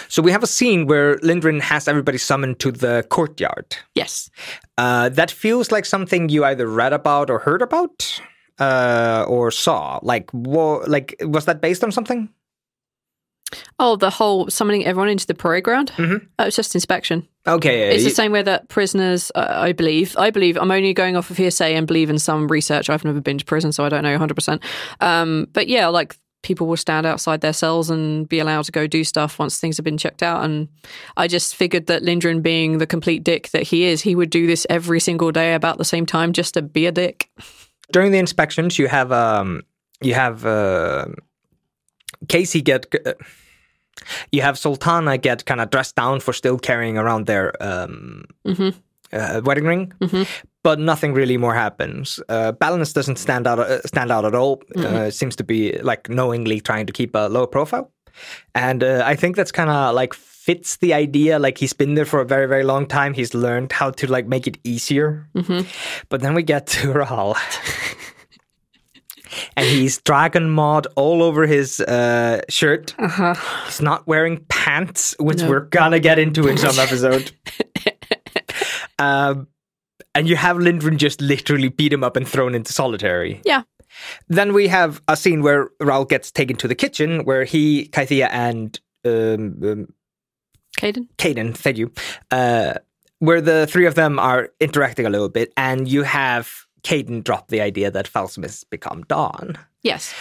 So we have a scene where Lindgren has everybody summoned to the courtyard. Yes. That feels like something you either read about or heard about or saw. Like, was that based on something? Oh, the whole summoning everyone into the parade ground? It's just inspection. Okay. It's the same way that prisoners, I believe, I'm only going off of hearsay and believe in some research. I've never been to prison, so I don't know 100%. But yeah, like people will stand outside their cells and be allowed to go do stuff once things have been checked out. And I just figured that Lindgren, being the complete dick that he is, he would do this every single day about the same time just to be a dick. During the inspections, you have Casey you have Sultana get kind of dressed down for still carrying around their wedding ring, but nothing really more happens. Balance doesn't stand out at all. Seems to be like knowingly trying to keep a low profile, and I think that's kind of like fits the idea. Like he's been there for a very, very long time. He's learned how to like make it easier. But then we get to Rahal. And he's dragon mod all over his shirt. He's not wearing pants, which we're gonna get into in some episode. And you have Lindgren just literally beat him up and thrown into solitary. Yeah. Then we have a scene where Raoul gets taken to the kitchen, where he, Kythea, and Caden, thank you, where the three of them are interacting a little bit, and you have Caden dropped the idea that Falsum has become Dawn. Yes.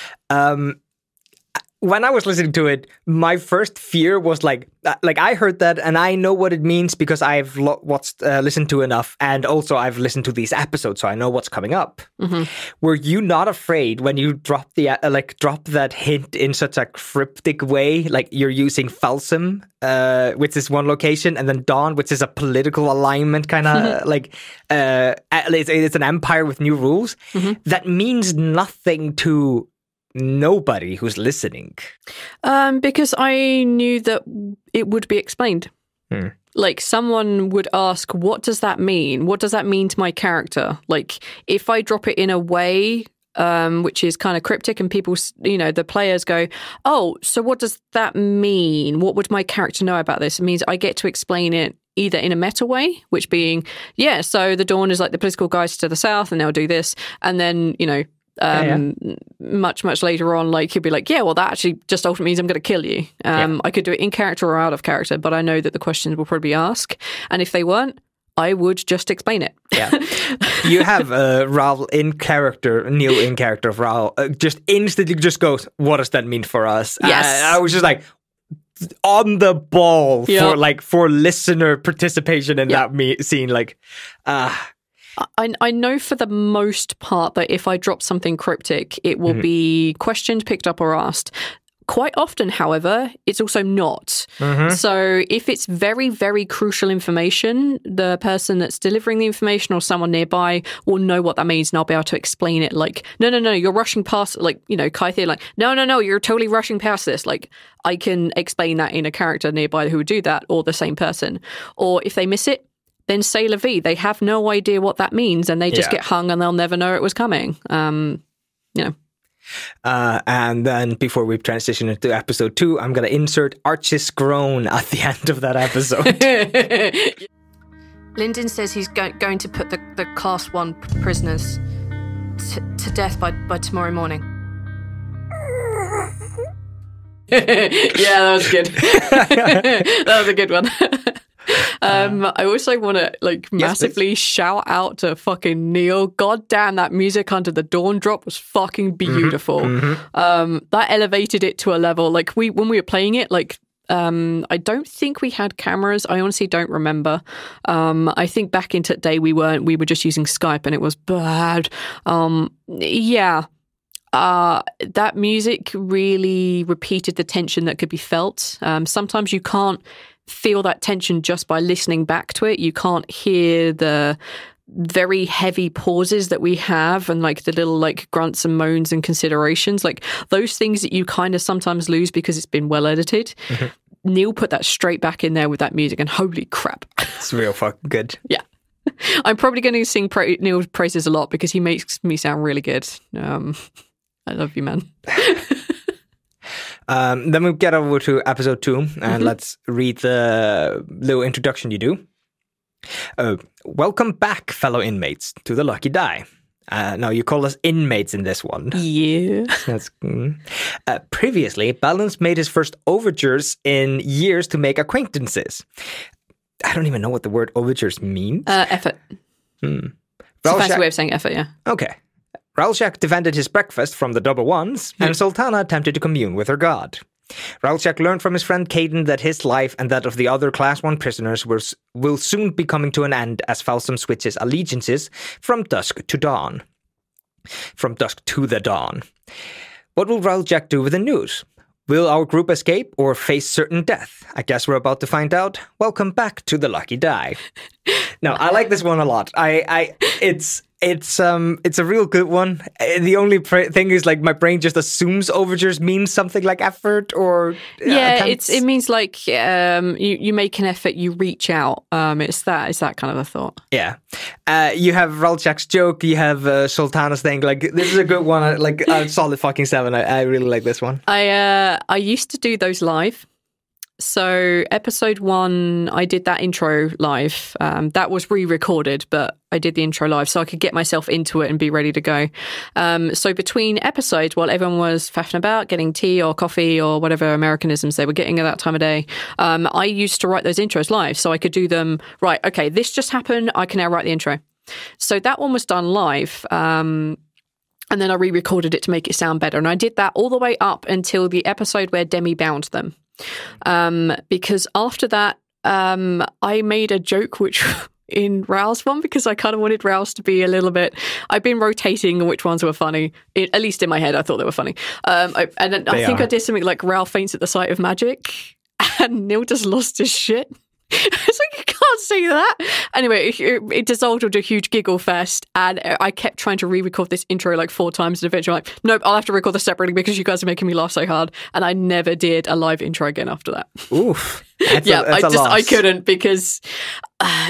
When I was listening to it, my first fear was like I heard that and I know what it means because I've listened to enough, and also I've listened to these episodes, so I know what's coming up. Mm-hmm. Were you not afraid when you dropped drop that hint in such a cryptic way, like you're using Falsum, which is one location, and then Dawn, which is a political alignment kind of it's an empire with new rules. Mm-hmm. That means nothing to nobody who's listening. Because I knew that it would be explained. Like, someone would ask, what does that mean? What does that mean to my character? Like, if I drop it in a way which is kind of cryptic, and people, the players go, oh, so what does that mean? What would my character know about this? It means I get to explain it either in a meta way, which being, so the Dawn is like the political guys to the south, and they'll do this. And then, much later on, like, he'd be like, well, that actually just ultimately means I'm going to kill you. I could do it in character or out of character, but I know that the questions will probably be asked, and if they weren't, I would just explain it. You have Raul in character, Neil in character of Raul, just instantly just goes, what does that mean for us? Yes. I was just like on the ball for listener participation in that scene. Like, I know for the most part that if I drop something cryptic, it will be questioned, picked up, or asked. Quite often, however, it's also not. Mm-hmm. So if it's very, very crucial information, the person that's delivering the information or someone nearby will know what that means, and I'll be able to explain it like, no, you're rushing past, like, Kythia, like, no, you're totally rushing past this. Like, I can explain that in a character nearby who would do that, or the same person. Or if they miss it, then say la vie. They have no idea what that means, and they just get hung, and they'll never know it was coming. And then before we transition into episode 2, I'm going to insert Archie's groan at the end of that episode. Lyndon says he's going to put the Class 1 prisoners to death by tomorrow morning. That was good. That was a good one. I also want to massively shout out to fucking Neil. God damn, that music under the dawn drop was fucking beautiful. That elevated it to a level when we were playing it, I don't think we had cameras. I honestly don't remember. I think back into the day we were just using Skype, and it was bad. That music really repeated the tension that could be felt. Sometimes you can't feel that tension just by listening back to it. You can't hear the very heavy pauses that we have, and the little grunts and moans and considerations, those things that you kind of sometimes lose because it's been well edited. Neil put that straight back in there with that music, and holy crap, it's real fucking good. Yeah. I'm probably going to sing Neil's praises a lot because he makes me sound really good. I love you, man. Then we get over to episode 2, and let's read the little introduction you do. Welcome back, fellow inmates, to the Lucky Die. Now, you call us inmates in this one. Yeah. That's, previously, Balance made his first overtures in years to make acquaintances. I don't even know what the word overtures means. Effort. It's a fancy way of saying effort, yeah. Okay. Ralshak defended his breakfast from the double ones, and Sultana attempted to commune with her god. Ralshak learned from his friend Caden that his life and that of the other Class 1 prisoners will soon be coming to an end as Falsum switches allegiances from dusk to dawn. From dusk to the dawn. What will Ralshak do with the news? Will our group escape or face certain death? I guess we're about to find out. Welcome back to the Lucky Die. No, I like this one a lot. It's a real good one. The only thing is my brain just assumes overtures means something like effort or it means you make an effort, you reach out. It's that kind of a thought. Yeah. You have Ralchak's joke. You have Sultana's thing. This is a good one. A solid fucking 7. I really like this one. I used to do those live. So episode 1, I did that intro live. That was re-recorded, but I did the intro live so I could get myself into it and be ready to go. So between episodes, while everyone was faffing about, getting tea or coffee or whatever Americanisms they were getting at that time of day, I used to write those intros live so I could do them, right, okay, this just happened, I can now write the intro. So that one was done live. And then I re-recorded it to make it sound better. And I did that all the way up until the episode where Demi bound them. Because after that, I made a joke which in Raoul's one, because I kind of wanted Raoul's to be a little bit... I've been rotating which ones were funny. At least in my head, I thought they were funny. I did something like Raoul faints at the sight of magic and Neil just lost his shit. It's like, you can't say that. Anyway, it dissolved into a huge giggle fest, and I kept trying to re-record this intro like 4 times, and eventually I'm like, nope, I'll have to record this separately because you guys are making me laugh so hard. And I never did a live intro again after that. Oof. I couldn't, because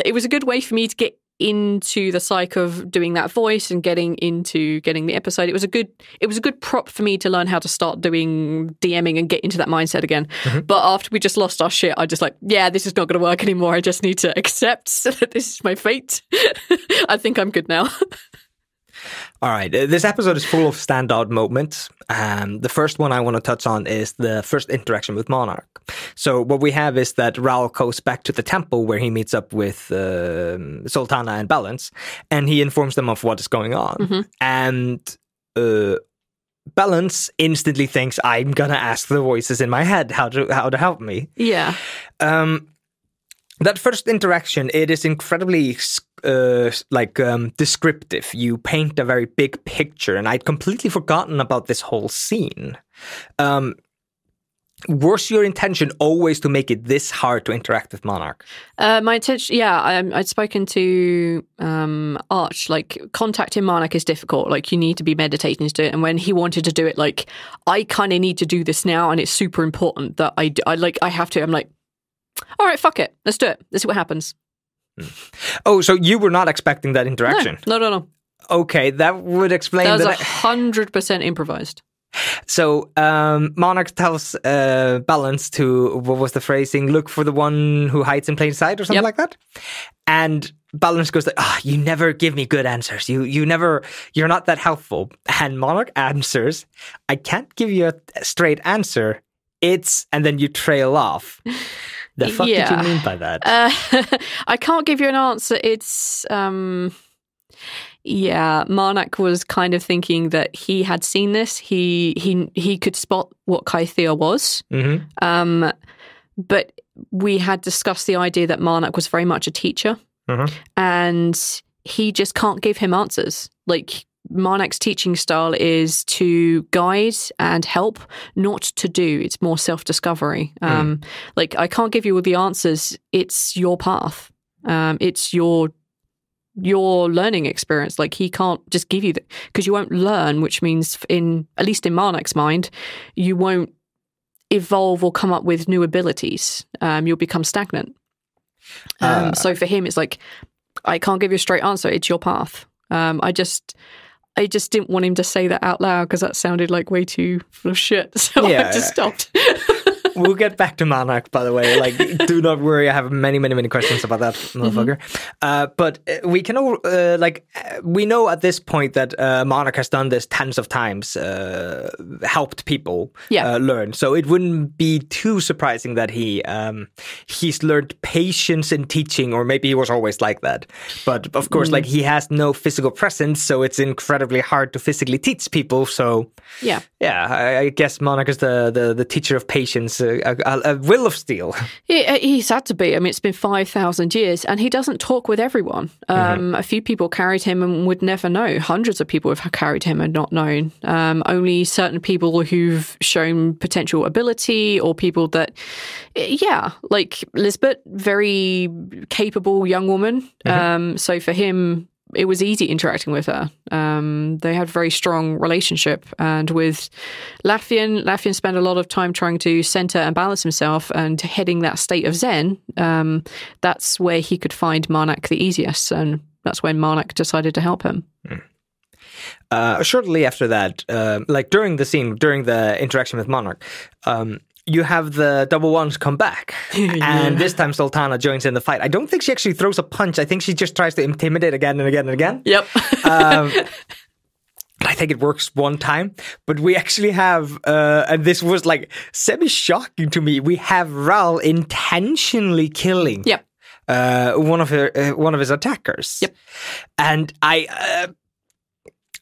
it was a good way for me to get into the psyche of doing that voice and getting the episode. It was a good prop for me to learn how to start doing DMing and get into that mindset again. Mm-hmm. But after we just lost our shit, I just like, yeah, this is not going to work anymore. I just need to accept that this is my fate. I think I'm good now. All right. This episode is full of standout moments. The first one I want to touch on is the first interaction with Monarch. So what we have is that Raoul goes back to the temple where he meets up with Sultana and Balance, and he informs them of what is going on. Mm-hmm. And Balance instantly thinks, I'm going to ask the voices in my head how to help me. Yeah. That first interaction, it is incredibly descriptive. You paint a very big picture, and I'd completely forgotten about this whole scene. Was your intention always to make it this hard to interact with Monarch? My intention, yeah. I'd spoken to Arch, like, contacting Monarch is difficult. Like, you need to be meditating to do it. And when he wanted to do it, like, I kind of need to do this now, and it's super important that I have to. I'm like, all right, fuck it. Let's do it. Let's see what happens. Oh, so you were not expecting that interaction? No. Okay, that would explain that. That was 100% improvised. So Monarch tells Balance to, what was the phrasing, look for the one who hides in plain sight or something like that? And Balance goes like, you never give me good answers. You're not that helpful. And Monarch answers, I can't give you a straight answer. And then you trail off. The fuck did you mean by that? I can't give you an answer. It's, Monarch was kind of thinking that he had seen this. He could spot what Kythea was. Mm-hmm. But we had discussed the idea that Monarch was very much a teacher. Mm-hmm. And he just can't give him answers. Like, Monarch's teaching style is to guide and help, not to do. It's more self-discovery. Like, I can't give you all the answers. It's your path. It's your learning experience. Like, he can't just give you that, because you won't learn, which means, at least in Monarch's mind, you won't evolve or come up with new abilities. You'll become stagnant. So for him, it's like, I can't give you a straight answer. It's your path. I just didn't want him to say that out loud because that sounded like way too full of shit. So I just stopped. We'll get back to Monarch, by the way. Like, do not worry. I have many, many, many questions about that motherfucker. Mm-hmm. But we can all, we know at this point that Monarch has done this tens of times, helped people learn. So it wouldn't be too surprising that he's learned patience in teaching, or maybe he was always like that. But of course, like, he has no physical presence, so it's incredibly hard to physically teach people. So I guess Monarch is the teacher of patience. A will of steel. He's had to be. I mean, it's been 5,000 years, and he doesn't talk with everyone. A few people carried him and would never know. Hundreds of people have carried him and not known. Only certain people who've shown potential ability, or people that, like Lisbeth, very capable young woman. So for him, it was easy interacting with her. They had a very strong relationship. And with Laffian spent a lot of time trying to center and balance himself and heading that state of Zen. That's where he could find Monarch the easiest. And that's when Monarch decided to help him. Shortly after that, like during the interaction with Monarch, you have the double ones come back. And this time Sultana joins in the fight. I don't think she actually throws a punch. I think she just tries to intimidate again and again and again. Yep. I think it works one time. But we actually have, and this was like semi-shocking to me, we have Raoul intentionally killing one of his attackers. Yep. And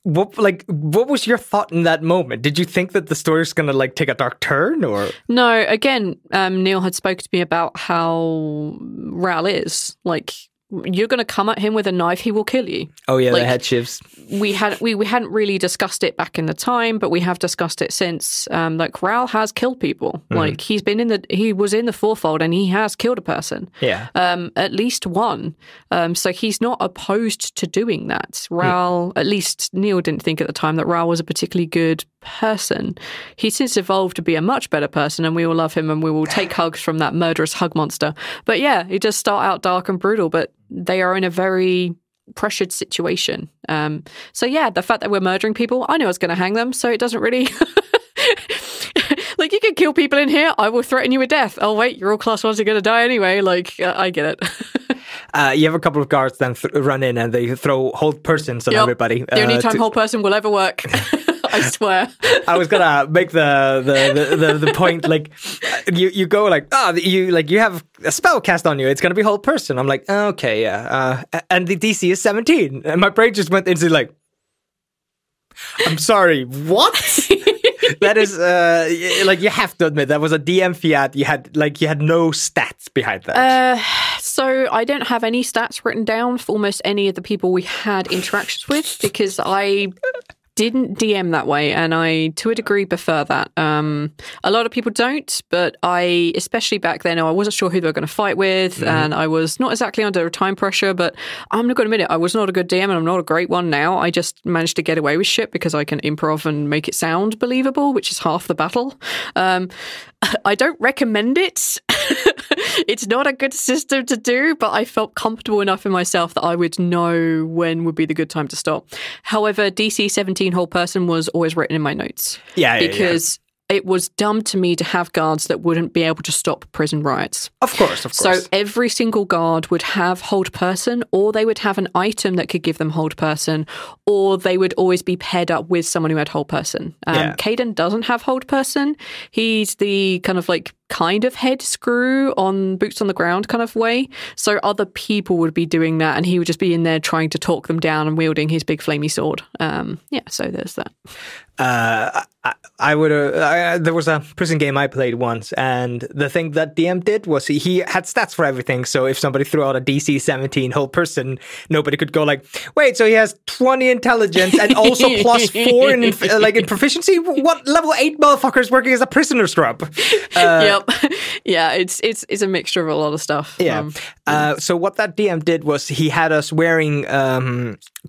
what was your thought in that moment? Did you think that the story was gonna like take a dark turn, or no? Again, Neil had spoken to me about how Ral is like. You're going to come at him with a knife, he will kill you. Oh yeah, like, the head shivs. We hadn't really discussed it back in the time, but we have discussed it since. Like Ral has killed people. Mm. Like he was in the fourfold and he has killed a person. Yeah. At least one. So he's not opposed to doing that. Ral, at least Neil didn't think at the time that Ral was a particularly good person. He's since evolved to be a much better person, and we will love him and we will take hugs from that murderous hug monster. But yeah, he does start out dark and brutal, but they are in a very pressured situation. So yeah, the fact that we're murdering people, I knew I was going to hang them, so it doesn't really... Like, you can kill people in here, I will threaten you with death. Oh wait, you're all class ones, you're going to die anyway. Like, I get it. You have a couple of guards then run in and they throw hold persons on everybody. The only time hold person will ever work. I swear. I was gonna make the point, like you go like, you have a spell cast on you, it's gonna be hold person. I'm like, okay, yeah, and the DC is 17, and my brain just went into like, I'm sorry, what? That is like, you have to admit that was a DM fiat. You had no stats behind that. So I don't have any stats written down for almost any of the people we had interactions with, because I didn't DM that way, and I, to a degree, prefer that. A lot of people don't, but I, especially back then, I wasn't sure who they were going to fight with, and I was not exactly under time pressure, but I'm not going to admit it, I was not a good DM, and I'm not a great one now. I just managed to get away with shit because I can improv and make it sound believable, which is half the battle. I don't recommend it. It's not a good system to do, but I felt comfortable enough in myself that I would know when would be the good time to stop. However, DC 17 whole person was always written in my notes. Because it was dumb to me to have guards that wouldn't be able to stop prison riots. Of course. So every single guard would have hold person, or they would have an item that could give them hold person, or they would always be paired up with someone who had hold person. Caden doesn't have hold person. He's the kind of head screw on boots on the ground kind of way. So other people would be doing that, and he would just be in there trying to talk them down and wielding his big flamey sword. So there's that. There was a prison game I played once, and the thing that DM did was he had stats for everything. So if somebody threw out a DC 17 whole person, nobody could go like, wait, so he has 20 intelligence and also plus 4 in proficiency? What level 8 motherfuckers working as a prisoner scrub? Yep. Yeah, it's a mixture of a lot of stuff. Yeah. So what that DM did was he had us wearing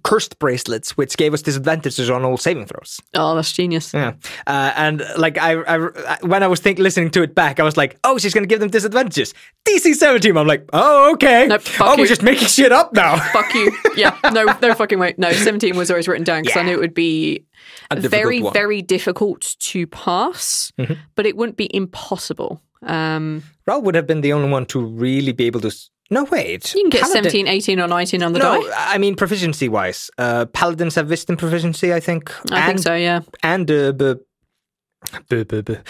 cursed bracelets, which gave us disadvantages on all saving throws. Oh, that's genius. Yeah. And like I when I was listening to it back, I was like, oh, she's going to give them disadvantages. DC 17. I'm like, oh, okay. Nope, we're just making shit up now. Fuck you. Yeah. No fucking way. No, 17 was always written down because I knew it would be very, very difficult to pass, but it wouldn't be impossible. Raul would have been the only one to really be able to... No, wait. You can get 17, 18, or 19 on the die. No, I mean proficiency-wise. Paladins have wisdom proficiency, I think. I think so, yeah. And...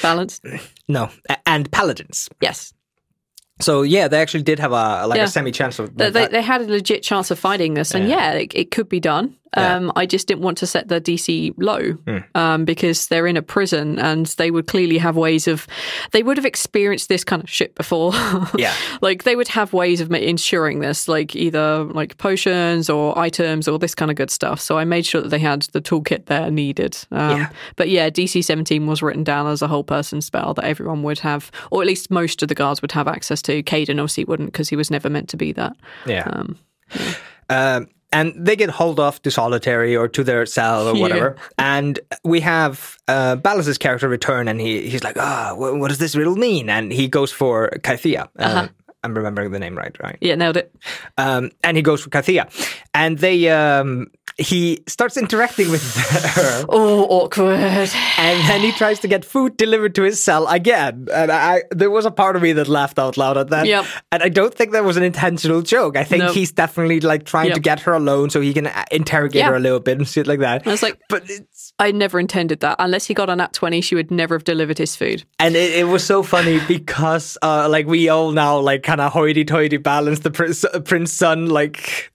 Balance? No, and paladins. Yes. So, yeah, they actually did have a semi-chance of... They had a legit chance of fighting this, and it could be done. I just didn't want to set the DC low because they're in a prison and they would clearly have ways of... They would have experienced this kind of shit before. Yeah. Like, they would have ways of ensuring this, like either like potions or items or this kind of good stuff. So I made sure that they had the toolkit there needed. But yeah, DC 17 was written down as a whole person spell that everyone would have, or at least most of the guards would have access to. Caden obviously wouldn't because he was never meant to be that. Yeah. And they get hauled off to solitary or to their cell or whatever. Yeah. And we have Ballas's character return, and he's like, what does this riddle mean? And he goes for Kythea. I'm remembering the name right? Yeah, nailed it. And he goes for Kythea. And they... he starts interacting with her. Oh, awkward. And then he tries to get food delivered to his cell again. And there was a part of me that laughed out loud at that. Yep. And I don't think that was an intentional joke. I think he's definitely like trying to get her alone so he can interrogate her a little bit and shit like that. I was like, but I never intended that. Unless he got a nat 20, she would never have delivered his food. And it was so funny because like we all now like kind of hoity-toity balance the prince's son like...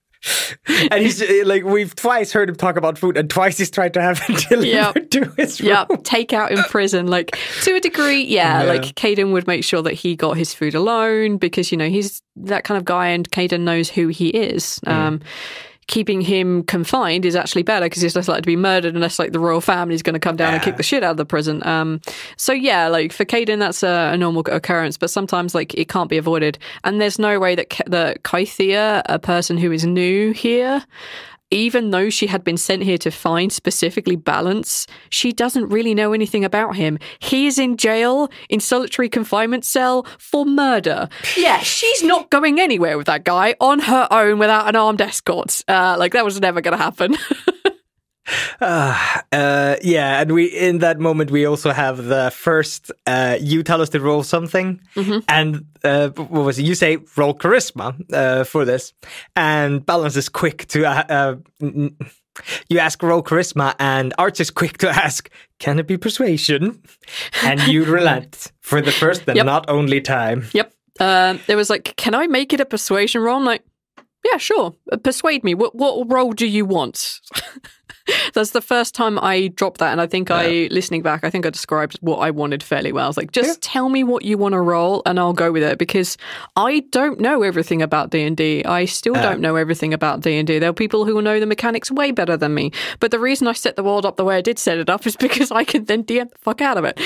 And he's like, we've twice heard him talk about food, and twice he's tried to have it delivered to his room. Yeah, take out in prison. Like, to a degree, like Caden would make sure that he got his food alone because, you know, he's that kind of guy and Caden knows who he is. Keeping him confined is actually better because he's less likely to be murdered unless like the royal family is going to come down and kick the shit out of the prison. So yeah, like for Caden, that's a normal occurrence, but sometimes like it can't be avoided. And there's no way that Kythia, a person who is new here, even though she had been sent here to find specifically Balance, she doesn't really know anything about him. He is in jail, in solitary confinement cell for murder. Yeah, she's not going anywhere with that guy on her own without an armed escort. Like, that was never going to happen. And we in that moment we also have the first you tell us to roll something and what was it? You say roll charisma for this, and Balance is quick to you ask roll charisma and Arch is quick to ask can it be persuasion, and you relent for the first and not only time. There was like, can I make it a persuasion roll? I'm like, yeah, sure, persuade me. What role do you want? That's the first time I dropped that, and I think listening back, I think I described what I wanted fairly well. I was like, just tell me what you want to roll, and I'll go with it, because I don't know everything about D&D. I still don't know everything about D&D. There are people who will know the mechanics way better than me, but the reason I set the world up the way I did set it up is because I can then DM the fuck out of it.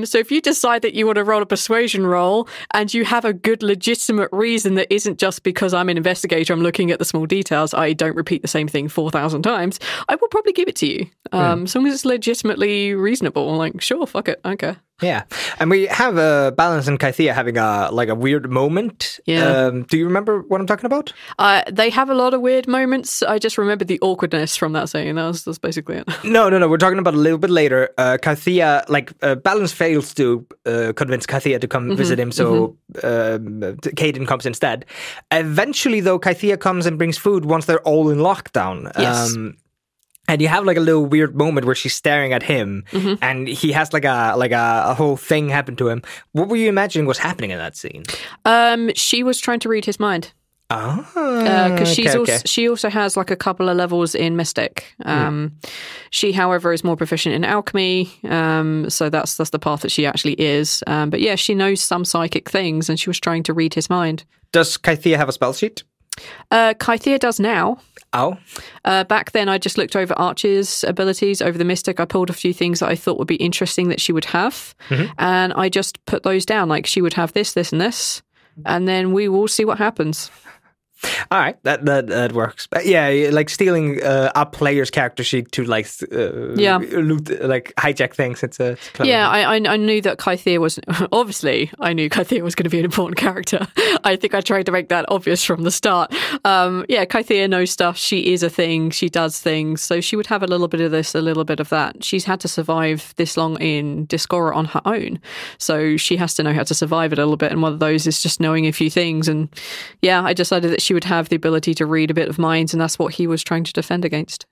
So if you decide that you want to roll a persuasion roll, and you have a good legitimate reason that isn't just because I'm an investigator, I'm looking at the small details, I don't repeat the same thing 4,000 times, I will probably give it to you. As long as it's legitimately reasonable. Like, sure, fuck it, okay. Yeah, and we have Balance and Kythia having a weird moment. Do you remember what I'm talking about? They have a lot of weird moments. I just remember the awkwardness from that scene. That's basically it. No. We're talking about a little bit later. Kythia, Balance fails to convince Kythia to come visit him, so Caden comes instead. Eventually, though, Kythia comes and brings food once they're all in lockdown. Yes. And you have like a little weird moment where she's staring at him, and he has like a whole thing happen to him. What were you imagining was happening in that scene? She was trying to read his mind. Oh, because she also has like a couple of levels in Mystic. She, however, is more proficient in alchemy, so that's the path that she actually is. But yeah, she knows some psychic things, and she was trying to read his mind. Does Kythia have a spell sheet? Kythia does now. Oh. Back then, I just looked over Arch's abilities over the Mystic. I pulled a few things that I thought would be interesting that she would have, and I just put those down. Like, she would have this, this, and this, and then we will see what happens. All right, that works. But yeah, like stealing a player's character sheet to loot, like hijack things. It's clever. Yeah, I knew that Kythia was obviously. I knew Kythia was going to be an important character. I think I tried to make that obvious from the start. Yeah, Kythia knows stuff. She is a thing. She does things. So she would have a little bit of this, a little bit of that. She's had to survive this long in Discora on her own, so she has to know how to survive it a little bit. And one of those is just knowing a few things. And yeah, I decided that she would have the ability to read a bit of minds, and that's what he was trying to defend against.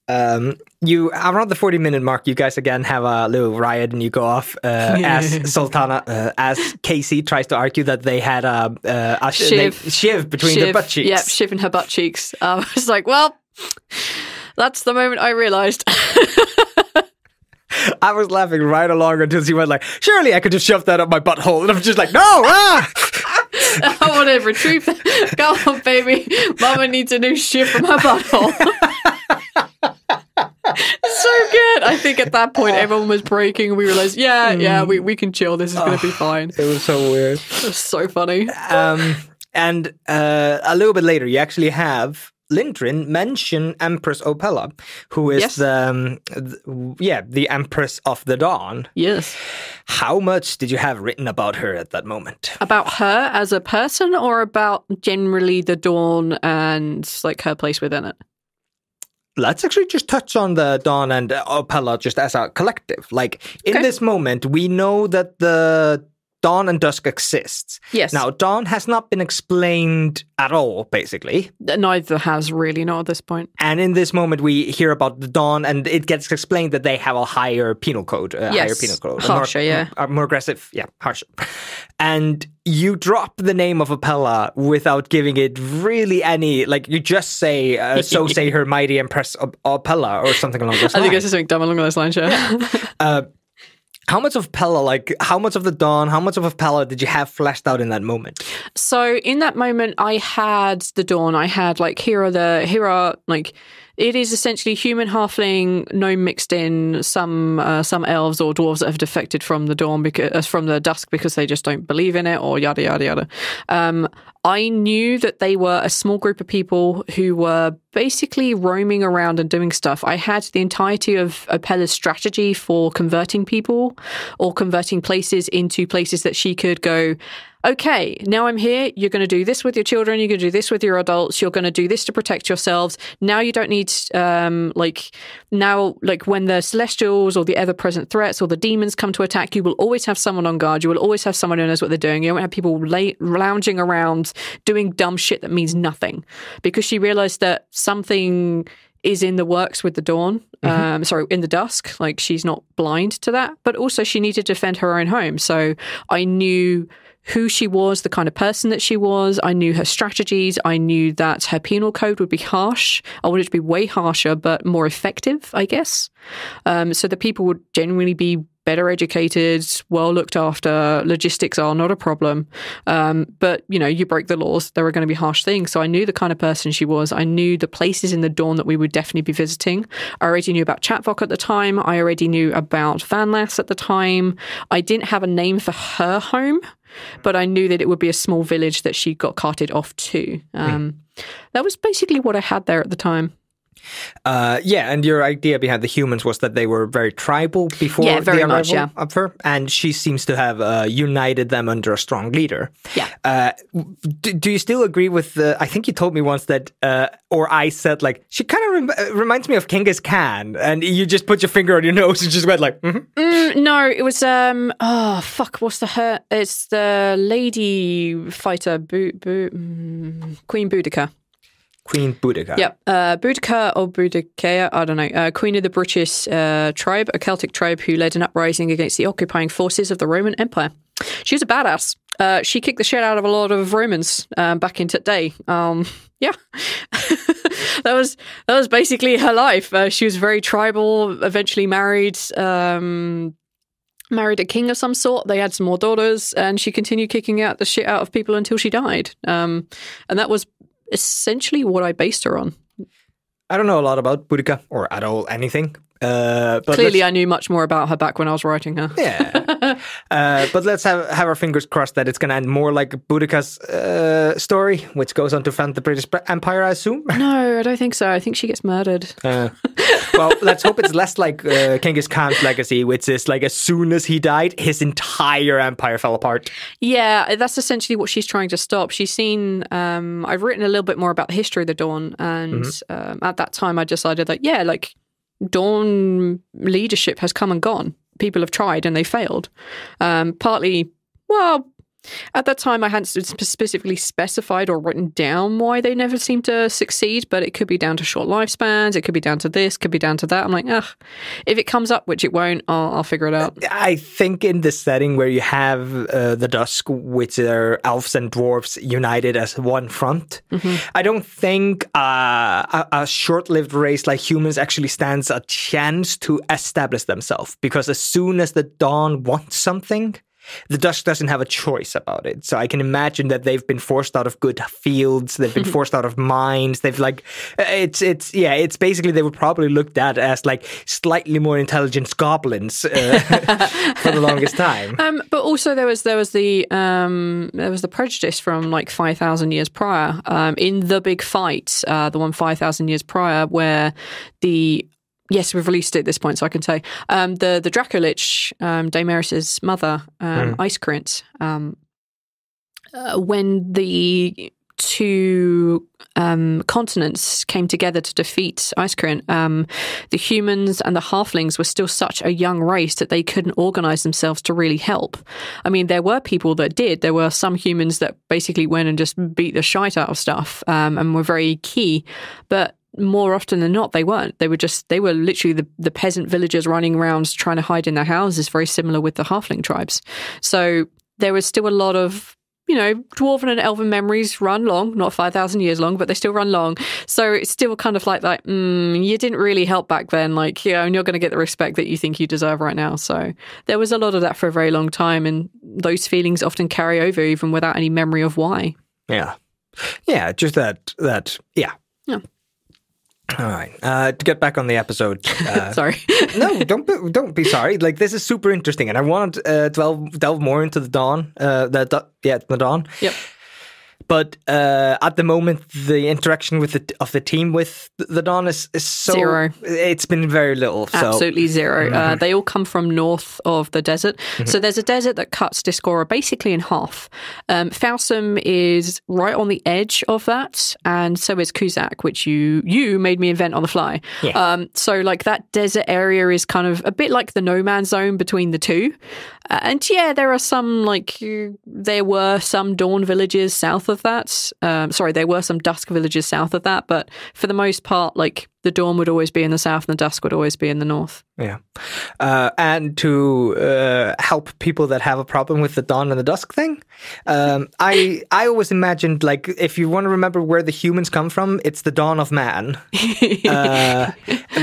You around the 40-minute mark, you guys again have a little riot, and you go off as Sultana, as Casey tries to argue that they had a shiv between their butt cheeks. Yeah, shiv in her butt cheeks. I was like, well, that's the moment I realised. I was laughing right along until she went like, surely I could just shove that up my butthole, and I'm just like, no! I want to retrieve that. Go on, baby. Mama needs a new shit from her butthole. So good. I think at that point everyone was breaking. We realized, we can chill. This is going to be fine. It was so weird. It was so funny. And a little bit later, you actually have Lindrin mention Empress Opella, who is the Empress of the Dawn. Yes. How much did you have written about her at that moment? About her as a person, or about generally the Dawn and like her place within it? let's actually just touch on the Dawn and Opella just as a collective. Like, in this moment, we know that the Dawn and Dusk exists. Yes. Now, Dawn has not been explained at all, basically. Neither has really, not at this point. And in this moment, we hear about the Dawn, and it gets explained that they have a higher penal code. Harsher, more aggressive, harsher. And you drop the name of Opella without giving it really any, like, you just say, so say her mighty Empress Opella, or something along those lines. I think it's something dumb along those lines, yeah. How much of Pella, like, how much of the Dawn, how much of Pella did you have fleshed out in that moment? So in that moment, I had the Dawn. I had, like, here are, like, it is essentially human, halfling, gnome mixed in, some elves or dwarves that have defected from the Dawn, from the Dusk, because they just don't believe in it, or yada, yada, yada. I knew that they were a small group of people who were basically roaming around and doing stuff. I had the entirety of Opella's strategy for converting people or converting places into places that she could go, okay, now I'm here, you're going to do this with your children, you're going to do this with your adults, you're going to do this to protect yourselves. Now you don't need, when the celestials or the ever-present threats or the demons come to attack, you will always have someone on guard, you will always have someone who knows what they're doing. You won't have people lounging around doing dumb shit that means nothing. Because she realized that something is in the works with the Dawn, in the Dusk, like she's not blind to that, but also she needed to defend her own home. So I knew who she was, the kind of person that she was. I knew her strategies. I knew that her penal code would be harsh. I wanted it to be way harsher, but more effective, I guess. So that people would genuinely be better educated, well looked after. Logistics are not a problem. But, you break the laws, there are going to be harsh things. So I knew the kind of person she was. I knew the places in the Dawn that we would definitely be visiting. I already knew about Chatvok at the time. I already knew about Van Lass at the time. I didn't have a name for her home, but I knew that it would be a small village that she got carted off to. That was basically what I had there at the time. And your idea behind the humans was that they were very tribal before the arrival of her, and she seems to have united them under a strong leader. Yeah. Do you still agree with I think you told me once that, or I said, like, she kind of reminds me of Genghis Khan, and you just put your finger on your nose and just went like, no, it was, it's the lady fighter, Queen Boudica. Queen Boudica. Yep. Boudica or Boudicca, I don't know. Queen of the British tribe, a Celtic tribe who led an uprising against the occupying forces of the Roman Empire. She was a badass. She kicked the shit out of a lot of Romans back in that day. Yeah. that was basically her life. She was very tribal, eventually married a king of some sort. They had some more daughters, and she continued kicking out the shit out of people until she died. And that was essentially what I based her on. I don't know a lot about Boudica or at all anything. But clearly I knew much more about her back when I was writing her. Yeah. But let's have our fingers crossed that it's going to end more like Boudica's story, which goes on to found the British Empire, I assume. No, I don't think so. I think she gets murdered. Well, let's hope it's less like Genghis Khan's legacy, which is like as soon as he died, his entire empire fell apart. Yeah, that's essentially what she's trying to stop. She's seen, I've written a little bit more about the history of the Dawn, and at that time I decided that, Dawn leadership has come and gone. People have tried and they failed. Partly, at that time I hadn't specifically specified or written down why they never seemed to succeed, but it could be down to short lifespans, it could be down to this, could be down to that. I'm like, if it comes up, which it won't, I'll figure it out. I think in this setting where you have the Dusk, which are elves and dwarves united as one front, I don't think a short-lived race like humans actually stands a chance to establish themselves, because as soon as the Dawn wants something, the Dusk doesn't have a choice about it. So I can imagine that they've been forced out of good fields. They've been forced out of mines. They've it's basically they were probably looked at as like slightly more intelligent goblins for the longest time. But also there was the prejudice from like 5,000 years prior in the big fight, the one 5,000 years prior, where yes, we've released it at this point, so I can say. The Dracolich, Daenerys' mother, Ice Crint, when the two continents came together to defeat Icecrant, the humans and the halflings were still such a young race that they couldn't organize themselves to really help. I mean, there were people that did. There were some humans that basically went and just beat the shite out of stuff and were very key. But more often than not, they weren't. They were literally the peasant villagers running around trying to hide in their houses, very similar with the halfling tribes. So there was still a lot of, dwarven and elven memories run long, not 5,000 years long, but they still run long. So it's still kind of like you didn't really help back then. Like, and you're going to get the respect that you think you deserve right now. So there was a lot of that for a very long time. And those feelings often carry over even without any memory of why. Yeah. Yeah. Just that. Yeah. Yeah. All right. To get back on the episode. Sorry. No, don't be sorry. Like, this is super interesting, and I want to delve more into the Dawn. The Dawn. Yep. But at the moment, the interaction with the team with the Dawn is so zero. It's been very little. So. Absolutely zero. They all come from north of the desert. So there's a desert that cuts Discora basically in half. Falsum is right on the edge of that, and so is Kuzak, which you made me invent on the fly. Yeah. So like that desert area is kind of a bit like the no man's zone between the two. And yeah, there were some Dawn villages south of that. There were some Dusk villages south of that, but for the most part, like the Dawn would always be in the south and the Dusk would always be in the north. Yeah. And to help people that have a problem with the Dawn and the Dusk thing, I always imagined, like, if you want to remember where the humans come from, it's the dawn of man.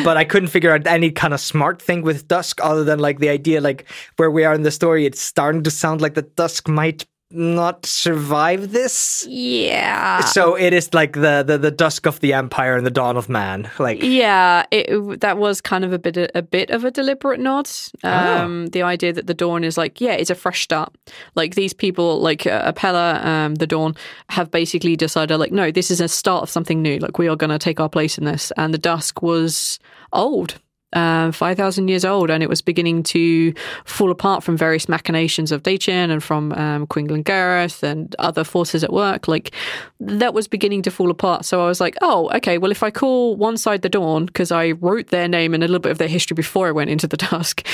But I couldn't figure out any kind of smart thing with Dusk other than, like, the idea, like, where we are in the story, it's starting to sound like the Dusk might not survive this. Yeah. So it is like the dusk of the empire and the dawn of man. Like, yeah, that was kind of a bit of a deliberate nod. The idea that the dawn is like, it's a fresh start. Like these people, like Apella, the Dawn, have basically decided, like, no, this is a start of something new. Like we are going to take our place in this. And the dusk was old. 5,000 years old, and it was beginning to fall apart from various machinations of Dachin and from Queen Glengareth and other forces at work. Like, that was beginning to fall apart. So I was like, oh, okay, well, if I call one side the Dawn, because I wrote their name and a little bit of their history before I went into the Dusk,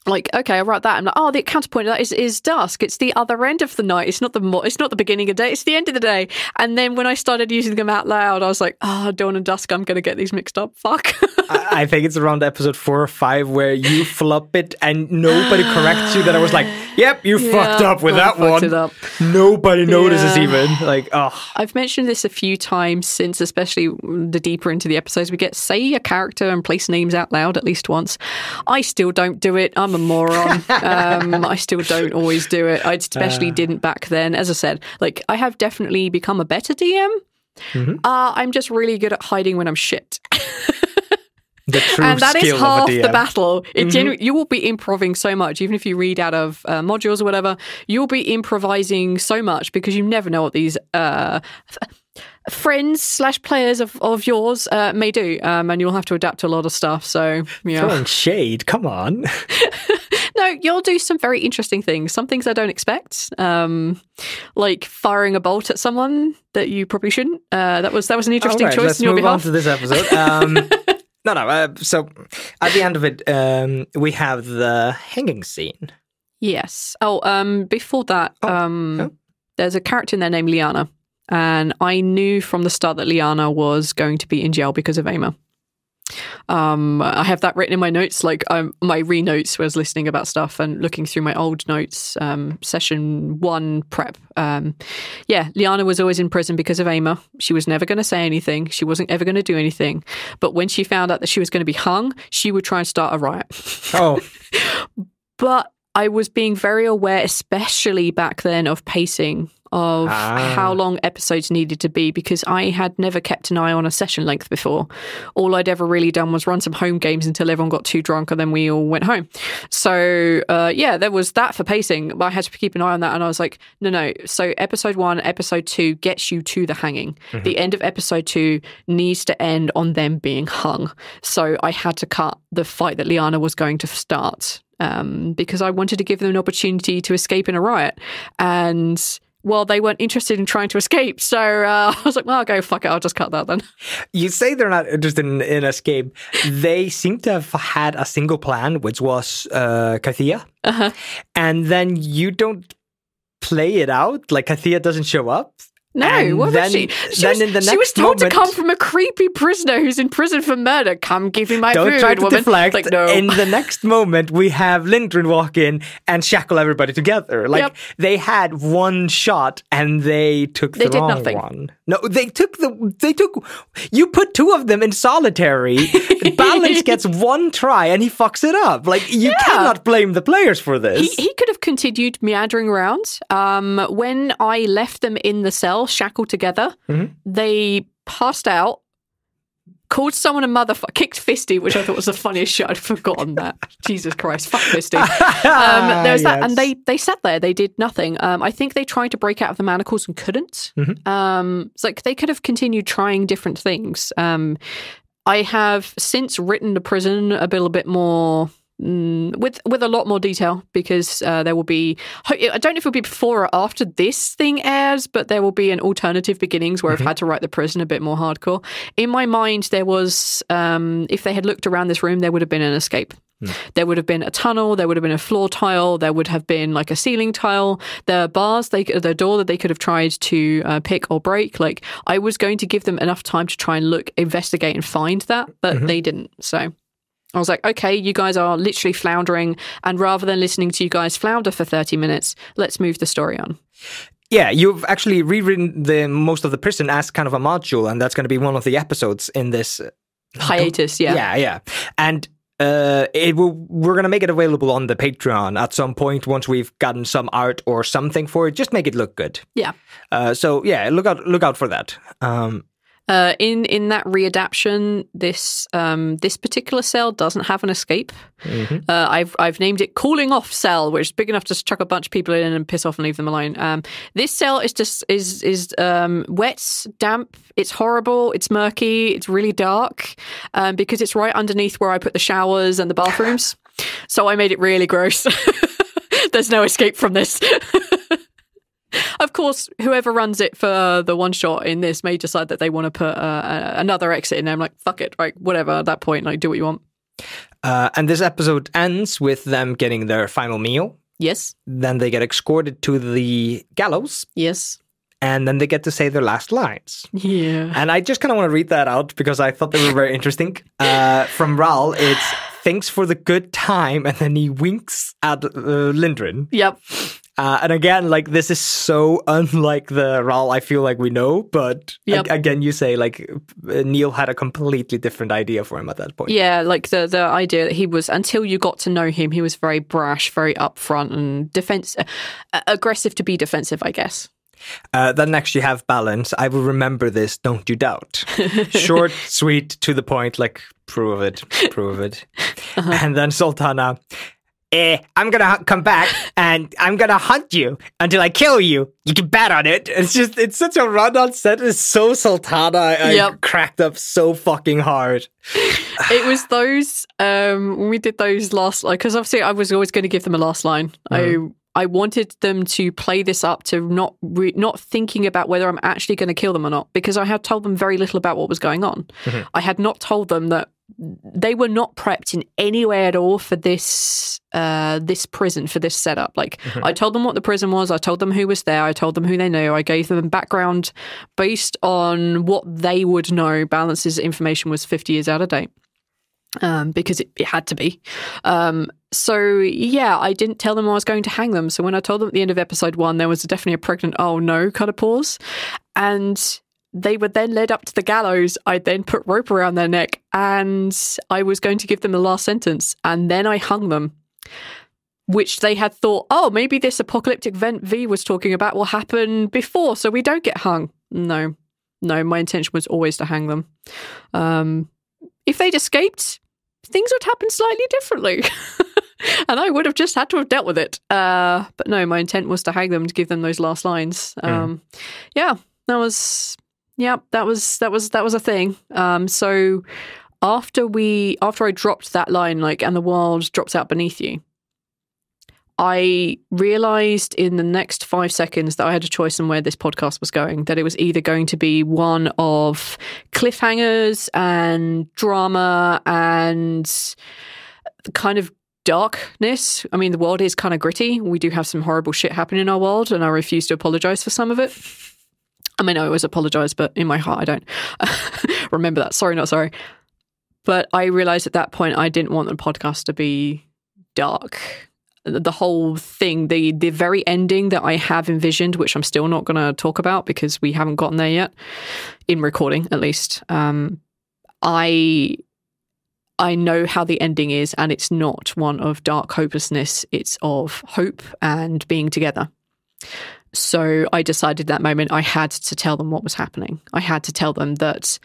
like, okay, I write that. I'm like, oh, the counterpoint of that is dusk. It's the other end of the night. It's not the beginning of the day. It's the end of the day. And then when I started using them out loud, I was like, dawn and dusk. I'm going to get these mixed up. Fuck. I think it's around episode 4 or 5 where you flop it and nobody corrects you. That I was like, yep, you fucked up with that one. It up. Nobody notices even. Like, oh. I've mentioned this a few times since, especially the deeper into the episodes we get. Say a character and place names out loud at least once. I still don't do it. I'm a moron. I still don't always do it. I especially didn't back then. As I said, like, I have definitely become a better DM. Mm-hmm. I'm just really good at hiding when I'm shit. The true and that is skill half of a DM. the battle. You will be improvising so much, even if you read out of modules or whatever. You'll be improvising so much because you never know what these friends/players of yours may do, and you'll have to adapt to a lot of stuff. So, yeah. Throwing shade, come on. No, you'll do some very interesting things. Some things I don't expect, like firing a bolt at someone that you probably shouldn't. That was an interesting choice on your behalf. Let's move on to this episode. No. So at the end of it, we have the hanging scene. Yes. Before that, there's a character in there named Liana. And I knew from the start that Liana was going to be in jail because of Ama. I have that written in my notes. Like, my re-notes was listening about stuff and looking through my old notes, session 1 prep. Liana was always in prison because of Ama. She was never going to say anything. She wasn't ever going to do anything. But when she found out that she was going to be hung, she would try and start a riot. Oh. But I was being very aware, especially back then, of pacing, of how long episodes needed to be, because I had never kept an eye on a session length before. All I'd ever really done was run some home games until everyone got too drunk and then we all went home. So, there was that for pacing, but I had to keep an eye on that, and I was like, no. So episode 1, episode 2 gets you to the hanging. Mm-hmm. The end of episode 2 needs to end on them being hung. So I had to cut the fight that Liana was going to start, because I wanted to give them an opportunity to escape in a riot. And well, they weren't interested in trying to escape. So I was like, well, I'll go, fuck it, I'll just cut that then. You say they're not interested in escape. They seem to have had a single plan, which was Kathia. And then you don't play it out? Like Kathia doesn't show up? No, what was she? She was told to come from a creepy prisoner who's in prison for murder. Come give me my food, Don't try to woman. deflect. Like, no. In the next moment, we have Lindgren walk in and shackle everybody together. Like, they had one shot and they took the wrong one. No, you put two of them in solitary. Balance gets one try and he fucks it up. Like, you cannot blame the players for this. He could have continued meandering around. When I left them in the cell, shackled together, they passed out, called someone a motherfucker, kicked Fisty, which I thought was the funniest shit. I'd forgotten that. Jesus Christ, fuck Fisty. There was that, and they sat there. They did nothing. I think they tried to break out of the manacles and couldn't. It's like they could have continued trying different things. I have since written the prison a little bit more with a lot more detail, because there will be, I don't know if it'll be before or after this thing airs, but there will be an alternative beginnings where I've had to write the prison a bit more hardcore. In my mind, there was, if they had looked around this room, there would have been an escape. There would have been a tunnel, there would have been a floor tile, there would have been like a ceiling tile, the bars, the door that they could have tried to pick or break. Like, I was going to give them enough time to try and look, investigate and find that, but they didn't. So I was like, okay, you guys are literally floundering, and rather than listening to you guys flounder for 30 minutes, let's move the story on. Yeah, you've actually rewritten most of the prison as kind of a module, and that's going to be one of the episodes in this hiatus. Yeah. And we're going to make it available on the Patreon at some point once we've gotten some art or something for it. Just make it look good. Yeah. So yeah, look out for that. In that readaptation, this particular cell doesn't have an escape. I've named it Cooling Off Cell, which is big enough to chuck a bunch of people in and piss off and leave them alone. This cell is just wet, damp. It's horrible. It's murky. It's really dark because it's right underneath where I put the showers and the bathrooms. So I made it really gross. There's no escape from this. Of course, whoever runs it for the one shot in this may decide that they want to put another exit in there. I'm like, fuck it, right, whatever, at that point, like, do what you want. And this episode ends with them getting their final meal. Yes. Then they get escorted to the gallows. Yes. And then they get to say their last lines. Yeah. And I just kind of want to read that out because I thought they were very interesting. From Ral, it's thanks for the good time, and then he winks at Lindgren. Yep. And again, like, this is so unlike the Ral I feel like we know, but again, you say, like, Neil had a completely different idea for him at that point. Yeah, like the idea that he was, until you got to know him, he was very brash, very upfront and aggressive to be defensive, I guess. Then next you have Balance. I will remember this, don't you doubt. Short, sweet, to the point, like, prove it. And then Sultana, I'm gonna come back and I'm gonna hunt you until I kill you. You can bet on it. It's such a run-on set. It's so Sultana. I cracked up so fucking hard. It was those, when we did those last, like, because obviously I was always going to give them a last line. I wanted them to play this up to not thinking about whether I'm actually going to kill them or not, because I had told them very little about what was going on. I had not told them that they were not prepped in any way at all for this prison, for this setup. Like, I told them what the prison was. I told them who was there. I told them who they knew. I gave them background based on what they would know. Balance's information was 50 years out of date. Because it had to be. So, yeah, I didn't tell them I was going to hang them. So when I told them at the end of episode 1, there was definitely a pregnant, oh no kind of pause. And they were then led up to the gallows. I then put rope around their neck and I was going to give them the last sentence. And then I hung them, which they had thought, oh, maybe this apocalyptic event V was talking about will happen before, so we don't get hung. No, my intention was always to hang them. If they'd escaped, things would happen slightly differently. And I would have just had to have dealt with it. But no, my intent was to hang them, to give them those last lines. Yeah, that was a thing. So after I dropped that line, like, and the world drops out beneath you, I realized in the next 5 seconds that I had a choice on where this podcast was going, that it was either going to be one of cliffhangers and drama and kind of darkness. I mean, the world is kind of gritty. We do have some horrible shit happen in our world, and I refuse to apologize for some of it. I mean, I always apologize, but in my heart, I don't. Remember that. Sorry, not sorry. But I realized at that point I didn't want the podcast to be dark. The whole thing, the very ending that I have envisioned, which I'm still not going to talk about because we haven't gotten there yet, in recording at least. I know how the ending is, and it's not one of dark hopelessness. It's of hope and being together. So I decided that moment I had to tell them what was happening. I had to tell them that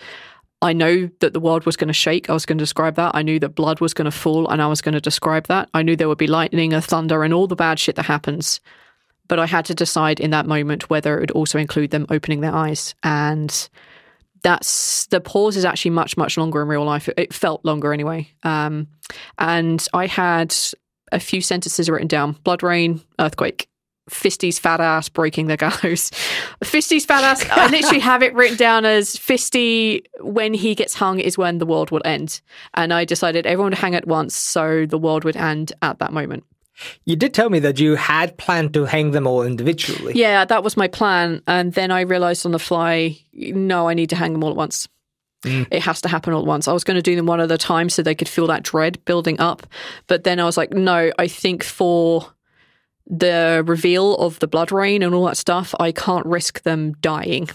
I know that the world was going to shake. I was going to describe that. I knew that blood was going to fall, and I was going to describe that. I knew there would be lightning and thunder and all the bad shit that happens. But I had to decide in that moment whether it would also include them opening their eyes. And the pause is actually much, much longer in real life. It felt longer anyway. And I had a few sentences written down. Blood rain, earthquake. Fisty's fat ass breaking the gallows. Fisty's fat ass, I literally have it written down as Fisty, when he gets hung is when the world will end. And I decided everyone would hang at once, so the world would end at that moment. You did tell me that you had planned to hang them all individually. Yeah, that was my plan. And then I realized on the fly, no, I need to hang them all at once. It has to happen all at once. I was going to do them one at a time so they could feel that dread building up. But then I was like, no, I think for the reveal of the blood rain and all that stuff, I can't risk them dying.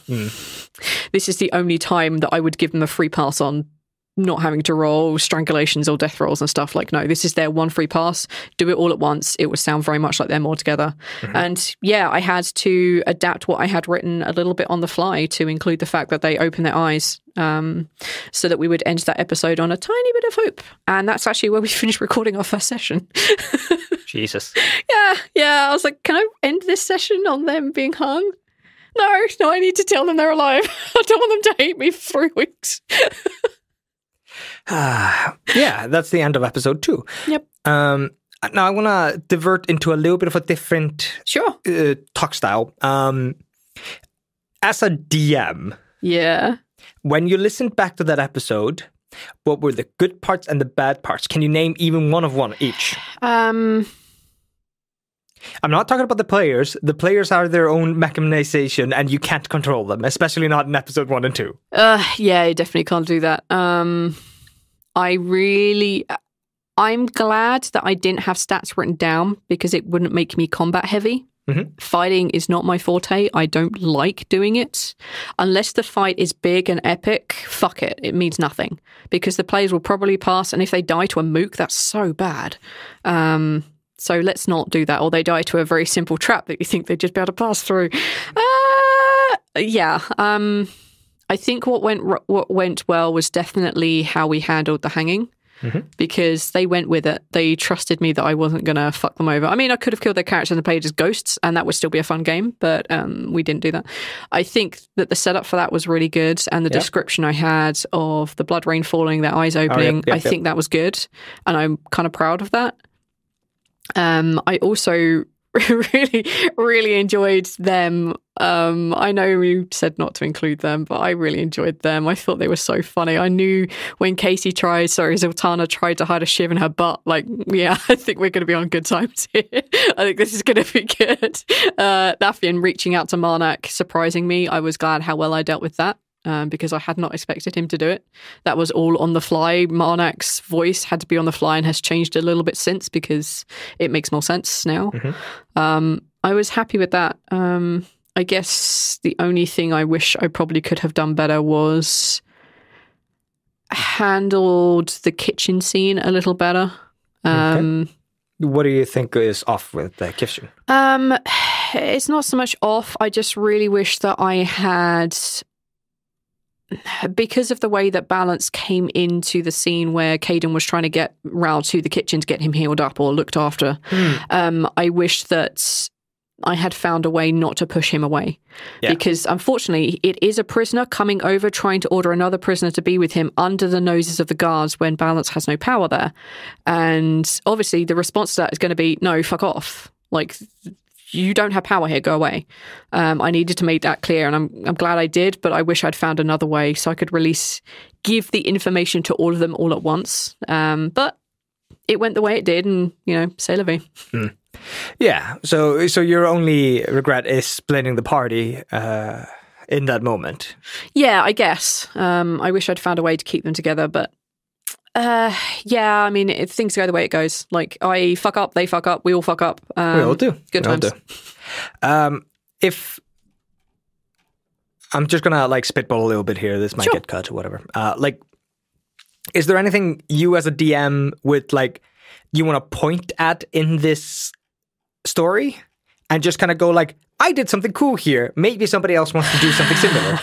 This is the only time that I would give them a free pass on not having to roll strangulations or death rolls and stuff. Like, no, this is their one free pass. Do it all at once. It would sound very much like them all together. And yeah, I had to adapt what I had written a little bit on the fly to include the fact that they open their eyes, so that we would end that episode on a tiny bit of hope. And that's actually where we finished recording our first session. Jesus. Yeah. I was like, can I end this session on them being hung? No, I need to tell them they're alive. I don't want them to hate me for 3 weeks. Yeah, that's the end of episode 2. Yep. Now I want to divert into a little bit of a different talk style. As a DM, yeah, when you listened back to that episode, what were the good parts and the bad parts? Can you name even one each? I'm not talking about the players. The players are their own mechanization, and you can't control them, especially not in episode 1 and 2. Yeah, you definitely can't do that. I'm glad that I didn't have stats written down because it wouldn't make me combat heavy. Fighting is not my forte. I don't like doing it. Unless the fight is big and epic, fuck it. It means nothing because the players will probably pass, and if they die to a mook, that's so bad. So let's not do that. Or they die to a very simple trap that you think they'd just be able to pass through. I think what went well was definitely how we handled the hanging. Because they went with it. They trusted me that I wasn't going to fuck them over. I mean, I could have killed their characters and played as ghosts, and that would still be a fun game, but we didn't do that. I think that the setup for that was really good, and the description I had of the blood rain falling, their eyes opening, I think that was good, and I'm kind of proud of that. I also really enjoyed them. I know we said not to include them, but I really enjoyed them. I thought they were so funny. I knew when Zoltana tried to hide a shiv in her butt, like, yeah, I think we're going to be on good times here. I think this is going to be good. Thaffian reaching out to Marnak, surprising me. I was glad how well I dealt with that. Because I had not expected him to do it. That was all on the fly. Marnak's voice had to be on the fly and has changed a little bit since because it makes more sense now. I was happy with that. I guess the only thing I wish I probably could have done better was handled the kitchen scene a little better. What do you think is off with the kitchen? It's not so much off. I just really wish that I had... Because of the way that balance came into the scene where Caden was trying to get Raoul to the kitchen to get him healed up or looked after, I wish that I had found a way not to push him away. Because unfortunately, it is a prisoner coming over trying to order another prisoner to be with him under the noses of the guards when Balance has no power there. And obviously the response to that is going to be, no, fuck off. Like, you don't have power here, go away. I needed to make that clear, and I'm glad I did, but I wish I'd found another way so I could give the information to all of them all at once. But it went the way it did, and, c'est la vie. Yeah, so your only regret is splitting the party in that moment. Yeah, I guess. I wish I'd found a way to keep them together, but I mean, if things go the way it goes, like I fuck up, they fuck up, we all fuck up. We all do. Good times. If I'm just gonna like spitball a little bit here, this might get cut or whatever. Is there anything you as a DM would like you want to point at in this story and just kind of go like, I did something cool here. Maybe somebody else wants to do something similar.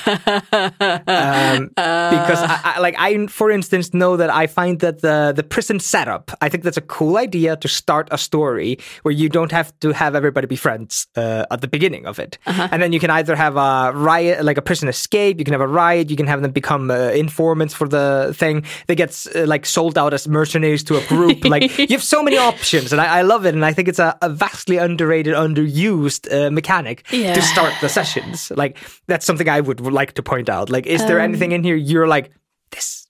Because I, for instance, know that I find that the prison setup, I think that's a cool idea to start a story where you don't have to have everybody be friends at the beginning of it. And then you can either have a riot, like a prison escape, you can have a riot, you can have them become informants for the thing. They get sold out as mercenaries to a group. Like, you have so many options, and I love it. And I think it's a vastly underrated, underused mechanic. To start the sessions. Like, that's something I would like to point out. Like, is there anything in here you're like, this?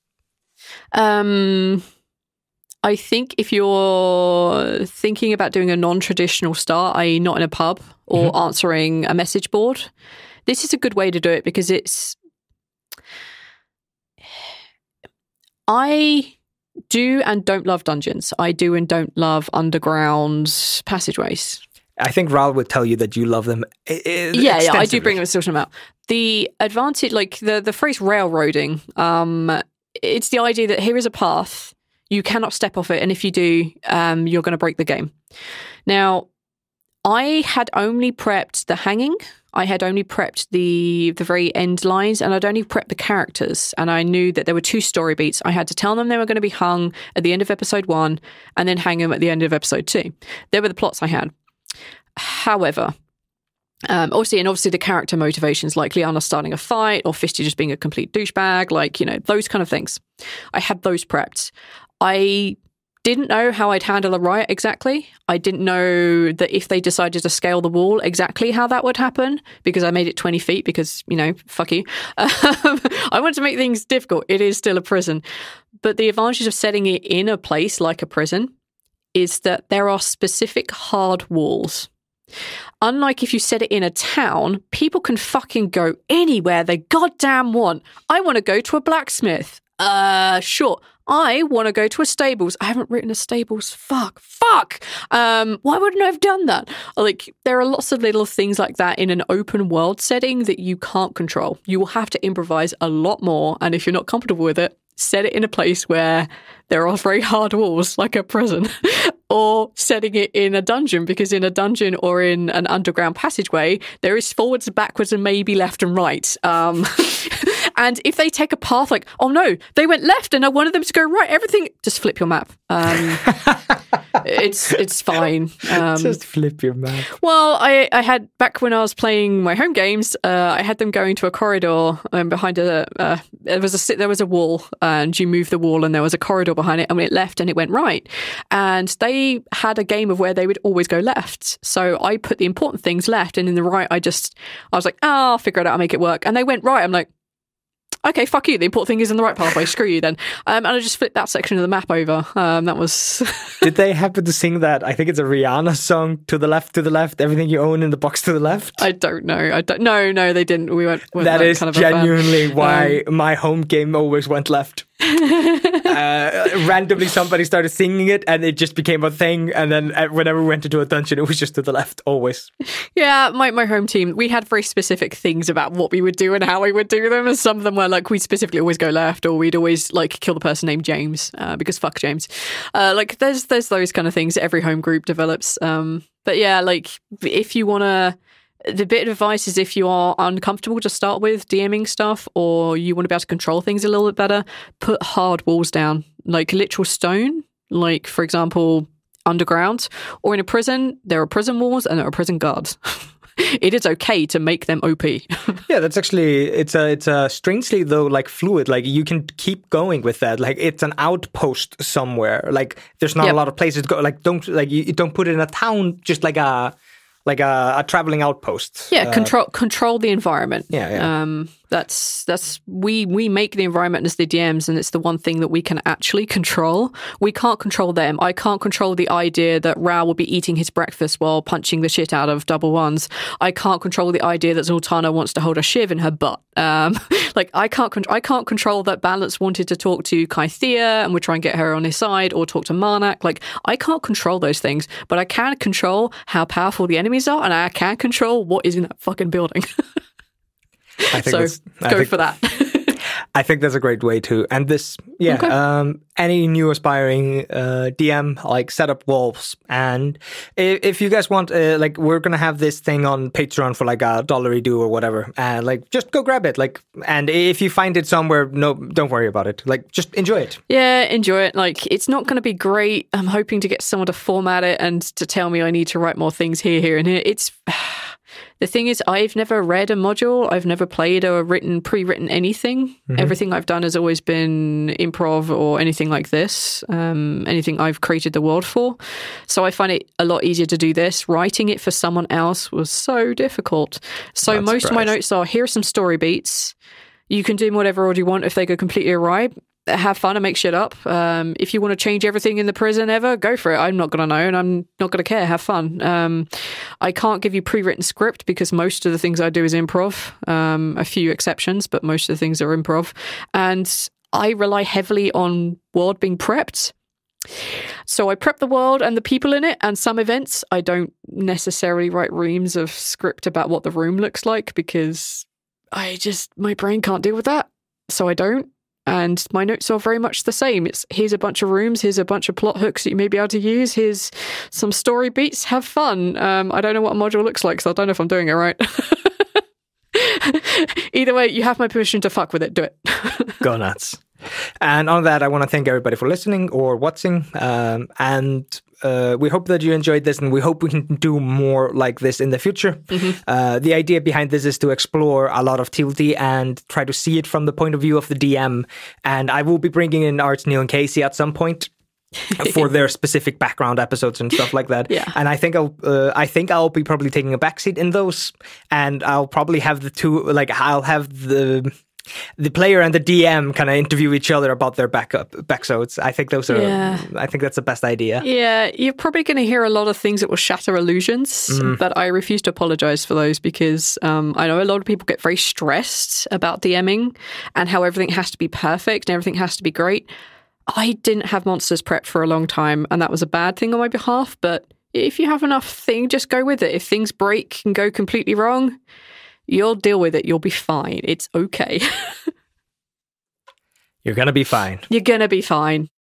I think if you're thinking about doing a non-traditional start, i.e. not in a pub or answering a message board, this is a good way to do it because I do and don't love dungeons. I do and don't love underground passageways. I think Ral would tell you that you love them. Yeah, I do bring them a certain amount. The advantage, like the phrase railroading, it's the idea that here is a path, you cannot step off it, and if you do, you're going to break the game. Now, I had only prepped the hanging, I had only prepped the very end lines, and I'd only prepped the characters, and I knew that there were 2 story beats. I had to tell them they were going to be hung at the end of episode 1, and then hang them at the end of episode 2. They were the plots I had. However, obviously the character motivations, like Liana starting a fight or Fisty just being a complete douchebag, like, those kind of things. I had those prepped. I didn't know how I'd handle a riot exactly. I didn't know that if they decided to scale the wall, exactly how that would happen, because I made it 20 feet because, fuck you. I want to make things difficult. It is still a prison. But the advantage of setting it in a place like a prison is that there are specific hard walls. Unlike if you set it in a town, people can fucking go anywhere they goddamn want. I want to go to a blacksmith. Sure. I want to go to a stables. I haven't written a stables. Fuck. Why wouldn't I have done that? Like, there are lots of little things like that in an open world setting that you can't control. You will have to improvise a lot more. And if you're not comfortable with it, set it in a place where there are very hard walls, like a prison, or setting it in a dungeon, because in a dungeon or in an underground passageway, there is forwards and backwards and maybe left and right. And if they take a path like, oh no, they went left and I wanted them to go right, everything, just flip your map. It's fine. Just flip your map. Well, I had, back when I was playing my home games, I had them going to a corridor behind there was a wall, and you move the wall and there was a corridor behind it, and we went left and it went right. And they had a game of where they would always go left. So I put the important things left, and in the right, I was like, I'll figure it out, I'll make it work. And they went right. I'm like, okay, fuck you. The important thing is in the right pathway. Screw you then. And I just flipped that section of the map over. That was... Did they happen to sing that? I think it's a Rihanna song, to the left, everything you own in the box to the left? I don't know. No, they didn't. We weren't that is kind of genuinely why my home game always went left. Randomly somebody started singing it and it just became a thing, and then whenever we went into a dungeon it was just to the left always. Yeah, my home team, we had very specific things about what we would do and how we would do them, and some of them were like, we'd specifically always go left, or we'd always like kill the person named James, because fuck James. Like there's those kind of things every home group develops. But yeah, like if you want to, the bit of advice is, if you are uncomfortable to start with DMing stuff, or you want to be able to control things a little bit better, put hard walls down, like literal stone. Like, for example, underground, or in a prison, there are prison walls and there are prison guards. It is okay to make them OP. Yeah, that's actually, it's a strangely though, like fluid, like you can keep going with that. Like it's an outpost somewhere. Like there's not a lot of places to go. Like you don't put it in a town, just like a traveling outpost. Yeah, control the environment. Yeah. We make the environment as the DMs, and it's the one thing that we can actually control. We can't control them. I can't control the idea that Rao will be eating his breakfast while punching the shit out of double ones. I can't control the idea that Zoltana wants to hold a shiv in her butt. I can't control that Balance wanted to talk to Kythea and would try and get her on his side, or talk to Marnak. Like, I can't control those things, but I can control how powerful the enemies are, and I can control what is in that fucking building. I think go for that. I think that's a great way to end this. Yeah. Okay. Any new aspiring DM, like, set up walls. And if you guys want, like, we're going to have this thing on Patreon for like $1 do or whatever. And like, just go grab it. Like, and if you find it somewhere, no, don't worry about it. Like, just enjoy it. Yeah, enjoy it. Like, it's not going to be great. I'm hoping to get someone to format it and to tell me I need to write more things here, and here. It's... The thing is, I've never read a module. I've never played or pre-written anything. Mm-hmm. Everything I've done has always been improv or anything like this. Anything I've created the world for. So I find it a lot easier to do this. Writing it for someone else was so difficult. So most of my notes are, here are some story beats. You can do whatever order you want. If they go completely awry, have fun and make shit up. If you want to change everything in the prison ever, go for it. I'm not going to know, and I'm not going to care. Have fun. I can't give you pre-written script because most of the things I do is improv. A few exceptions, but most of the things are improv. And I rely heavily on world being prepped. So I prep the world and the people in it and some events. I don't necessarily write reams of script about what the room looks like because my brain can't deal with that. So I don't. And my notes are very much the same. It's, here's a bunch of rooms, here's a bunch of plot hooks that you may be able to use, here's some story beats, have fun. I don't know what a module looks like, so I don't know if I'm doing it right. Either way, you have my permission to fuck with it. Do it. Go nuts. And on that, I want to thank everybody for listening or watching. And we hope that you enjoyed this, and we hope we can do more like this in the future. Mm-hmm. The idea behind this is to explore a lot of TLT and try to see it from the point of view of the DM. And I will be bringing in Arts, Neil, and Casey at some point for their specific background episodes and stuff like that. Yeah. And I think I'll be probably taking a backseat in those, and I'll probably have the two, like, I'll have the player and the DM kind of interview each other about their backsodes. I think those are. Yeah. I think that's the best idea. Yeah, you're probably going to hear a lot of things that will shatter illusions, but I refuse to apologize for those because I know a lot of people get very stressed about DMing and how everything has to be perfect and everything has to be great. I didn't have monsters prepped for a long time, and that was a bad thing on my behalf. But if you have enough thing, just go with it. If things break and go completely wrong, you'll deal with it. You'll be fine. It's okay. You're going to be fine. You're going to be fine.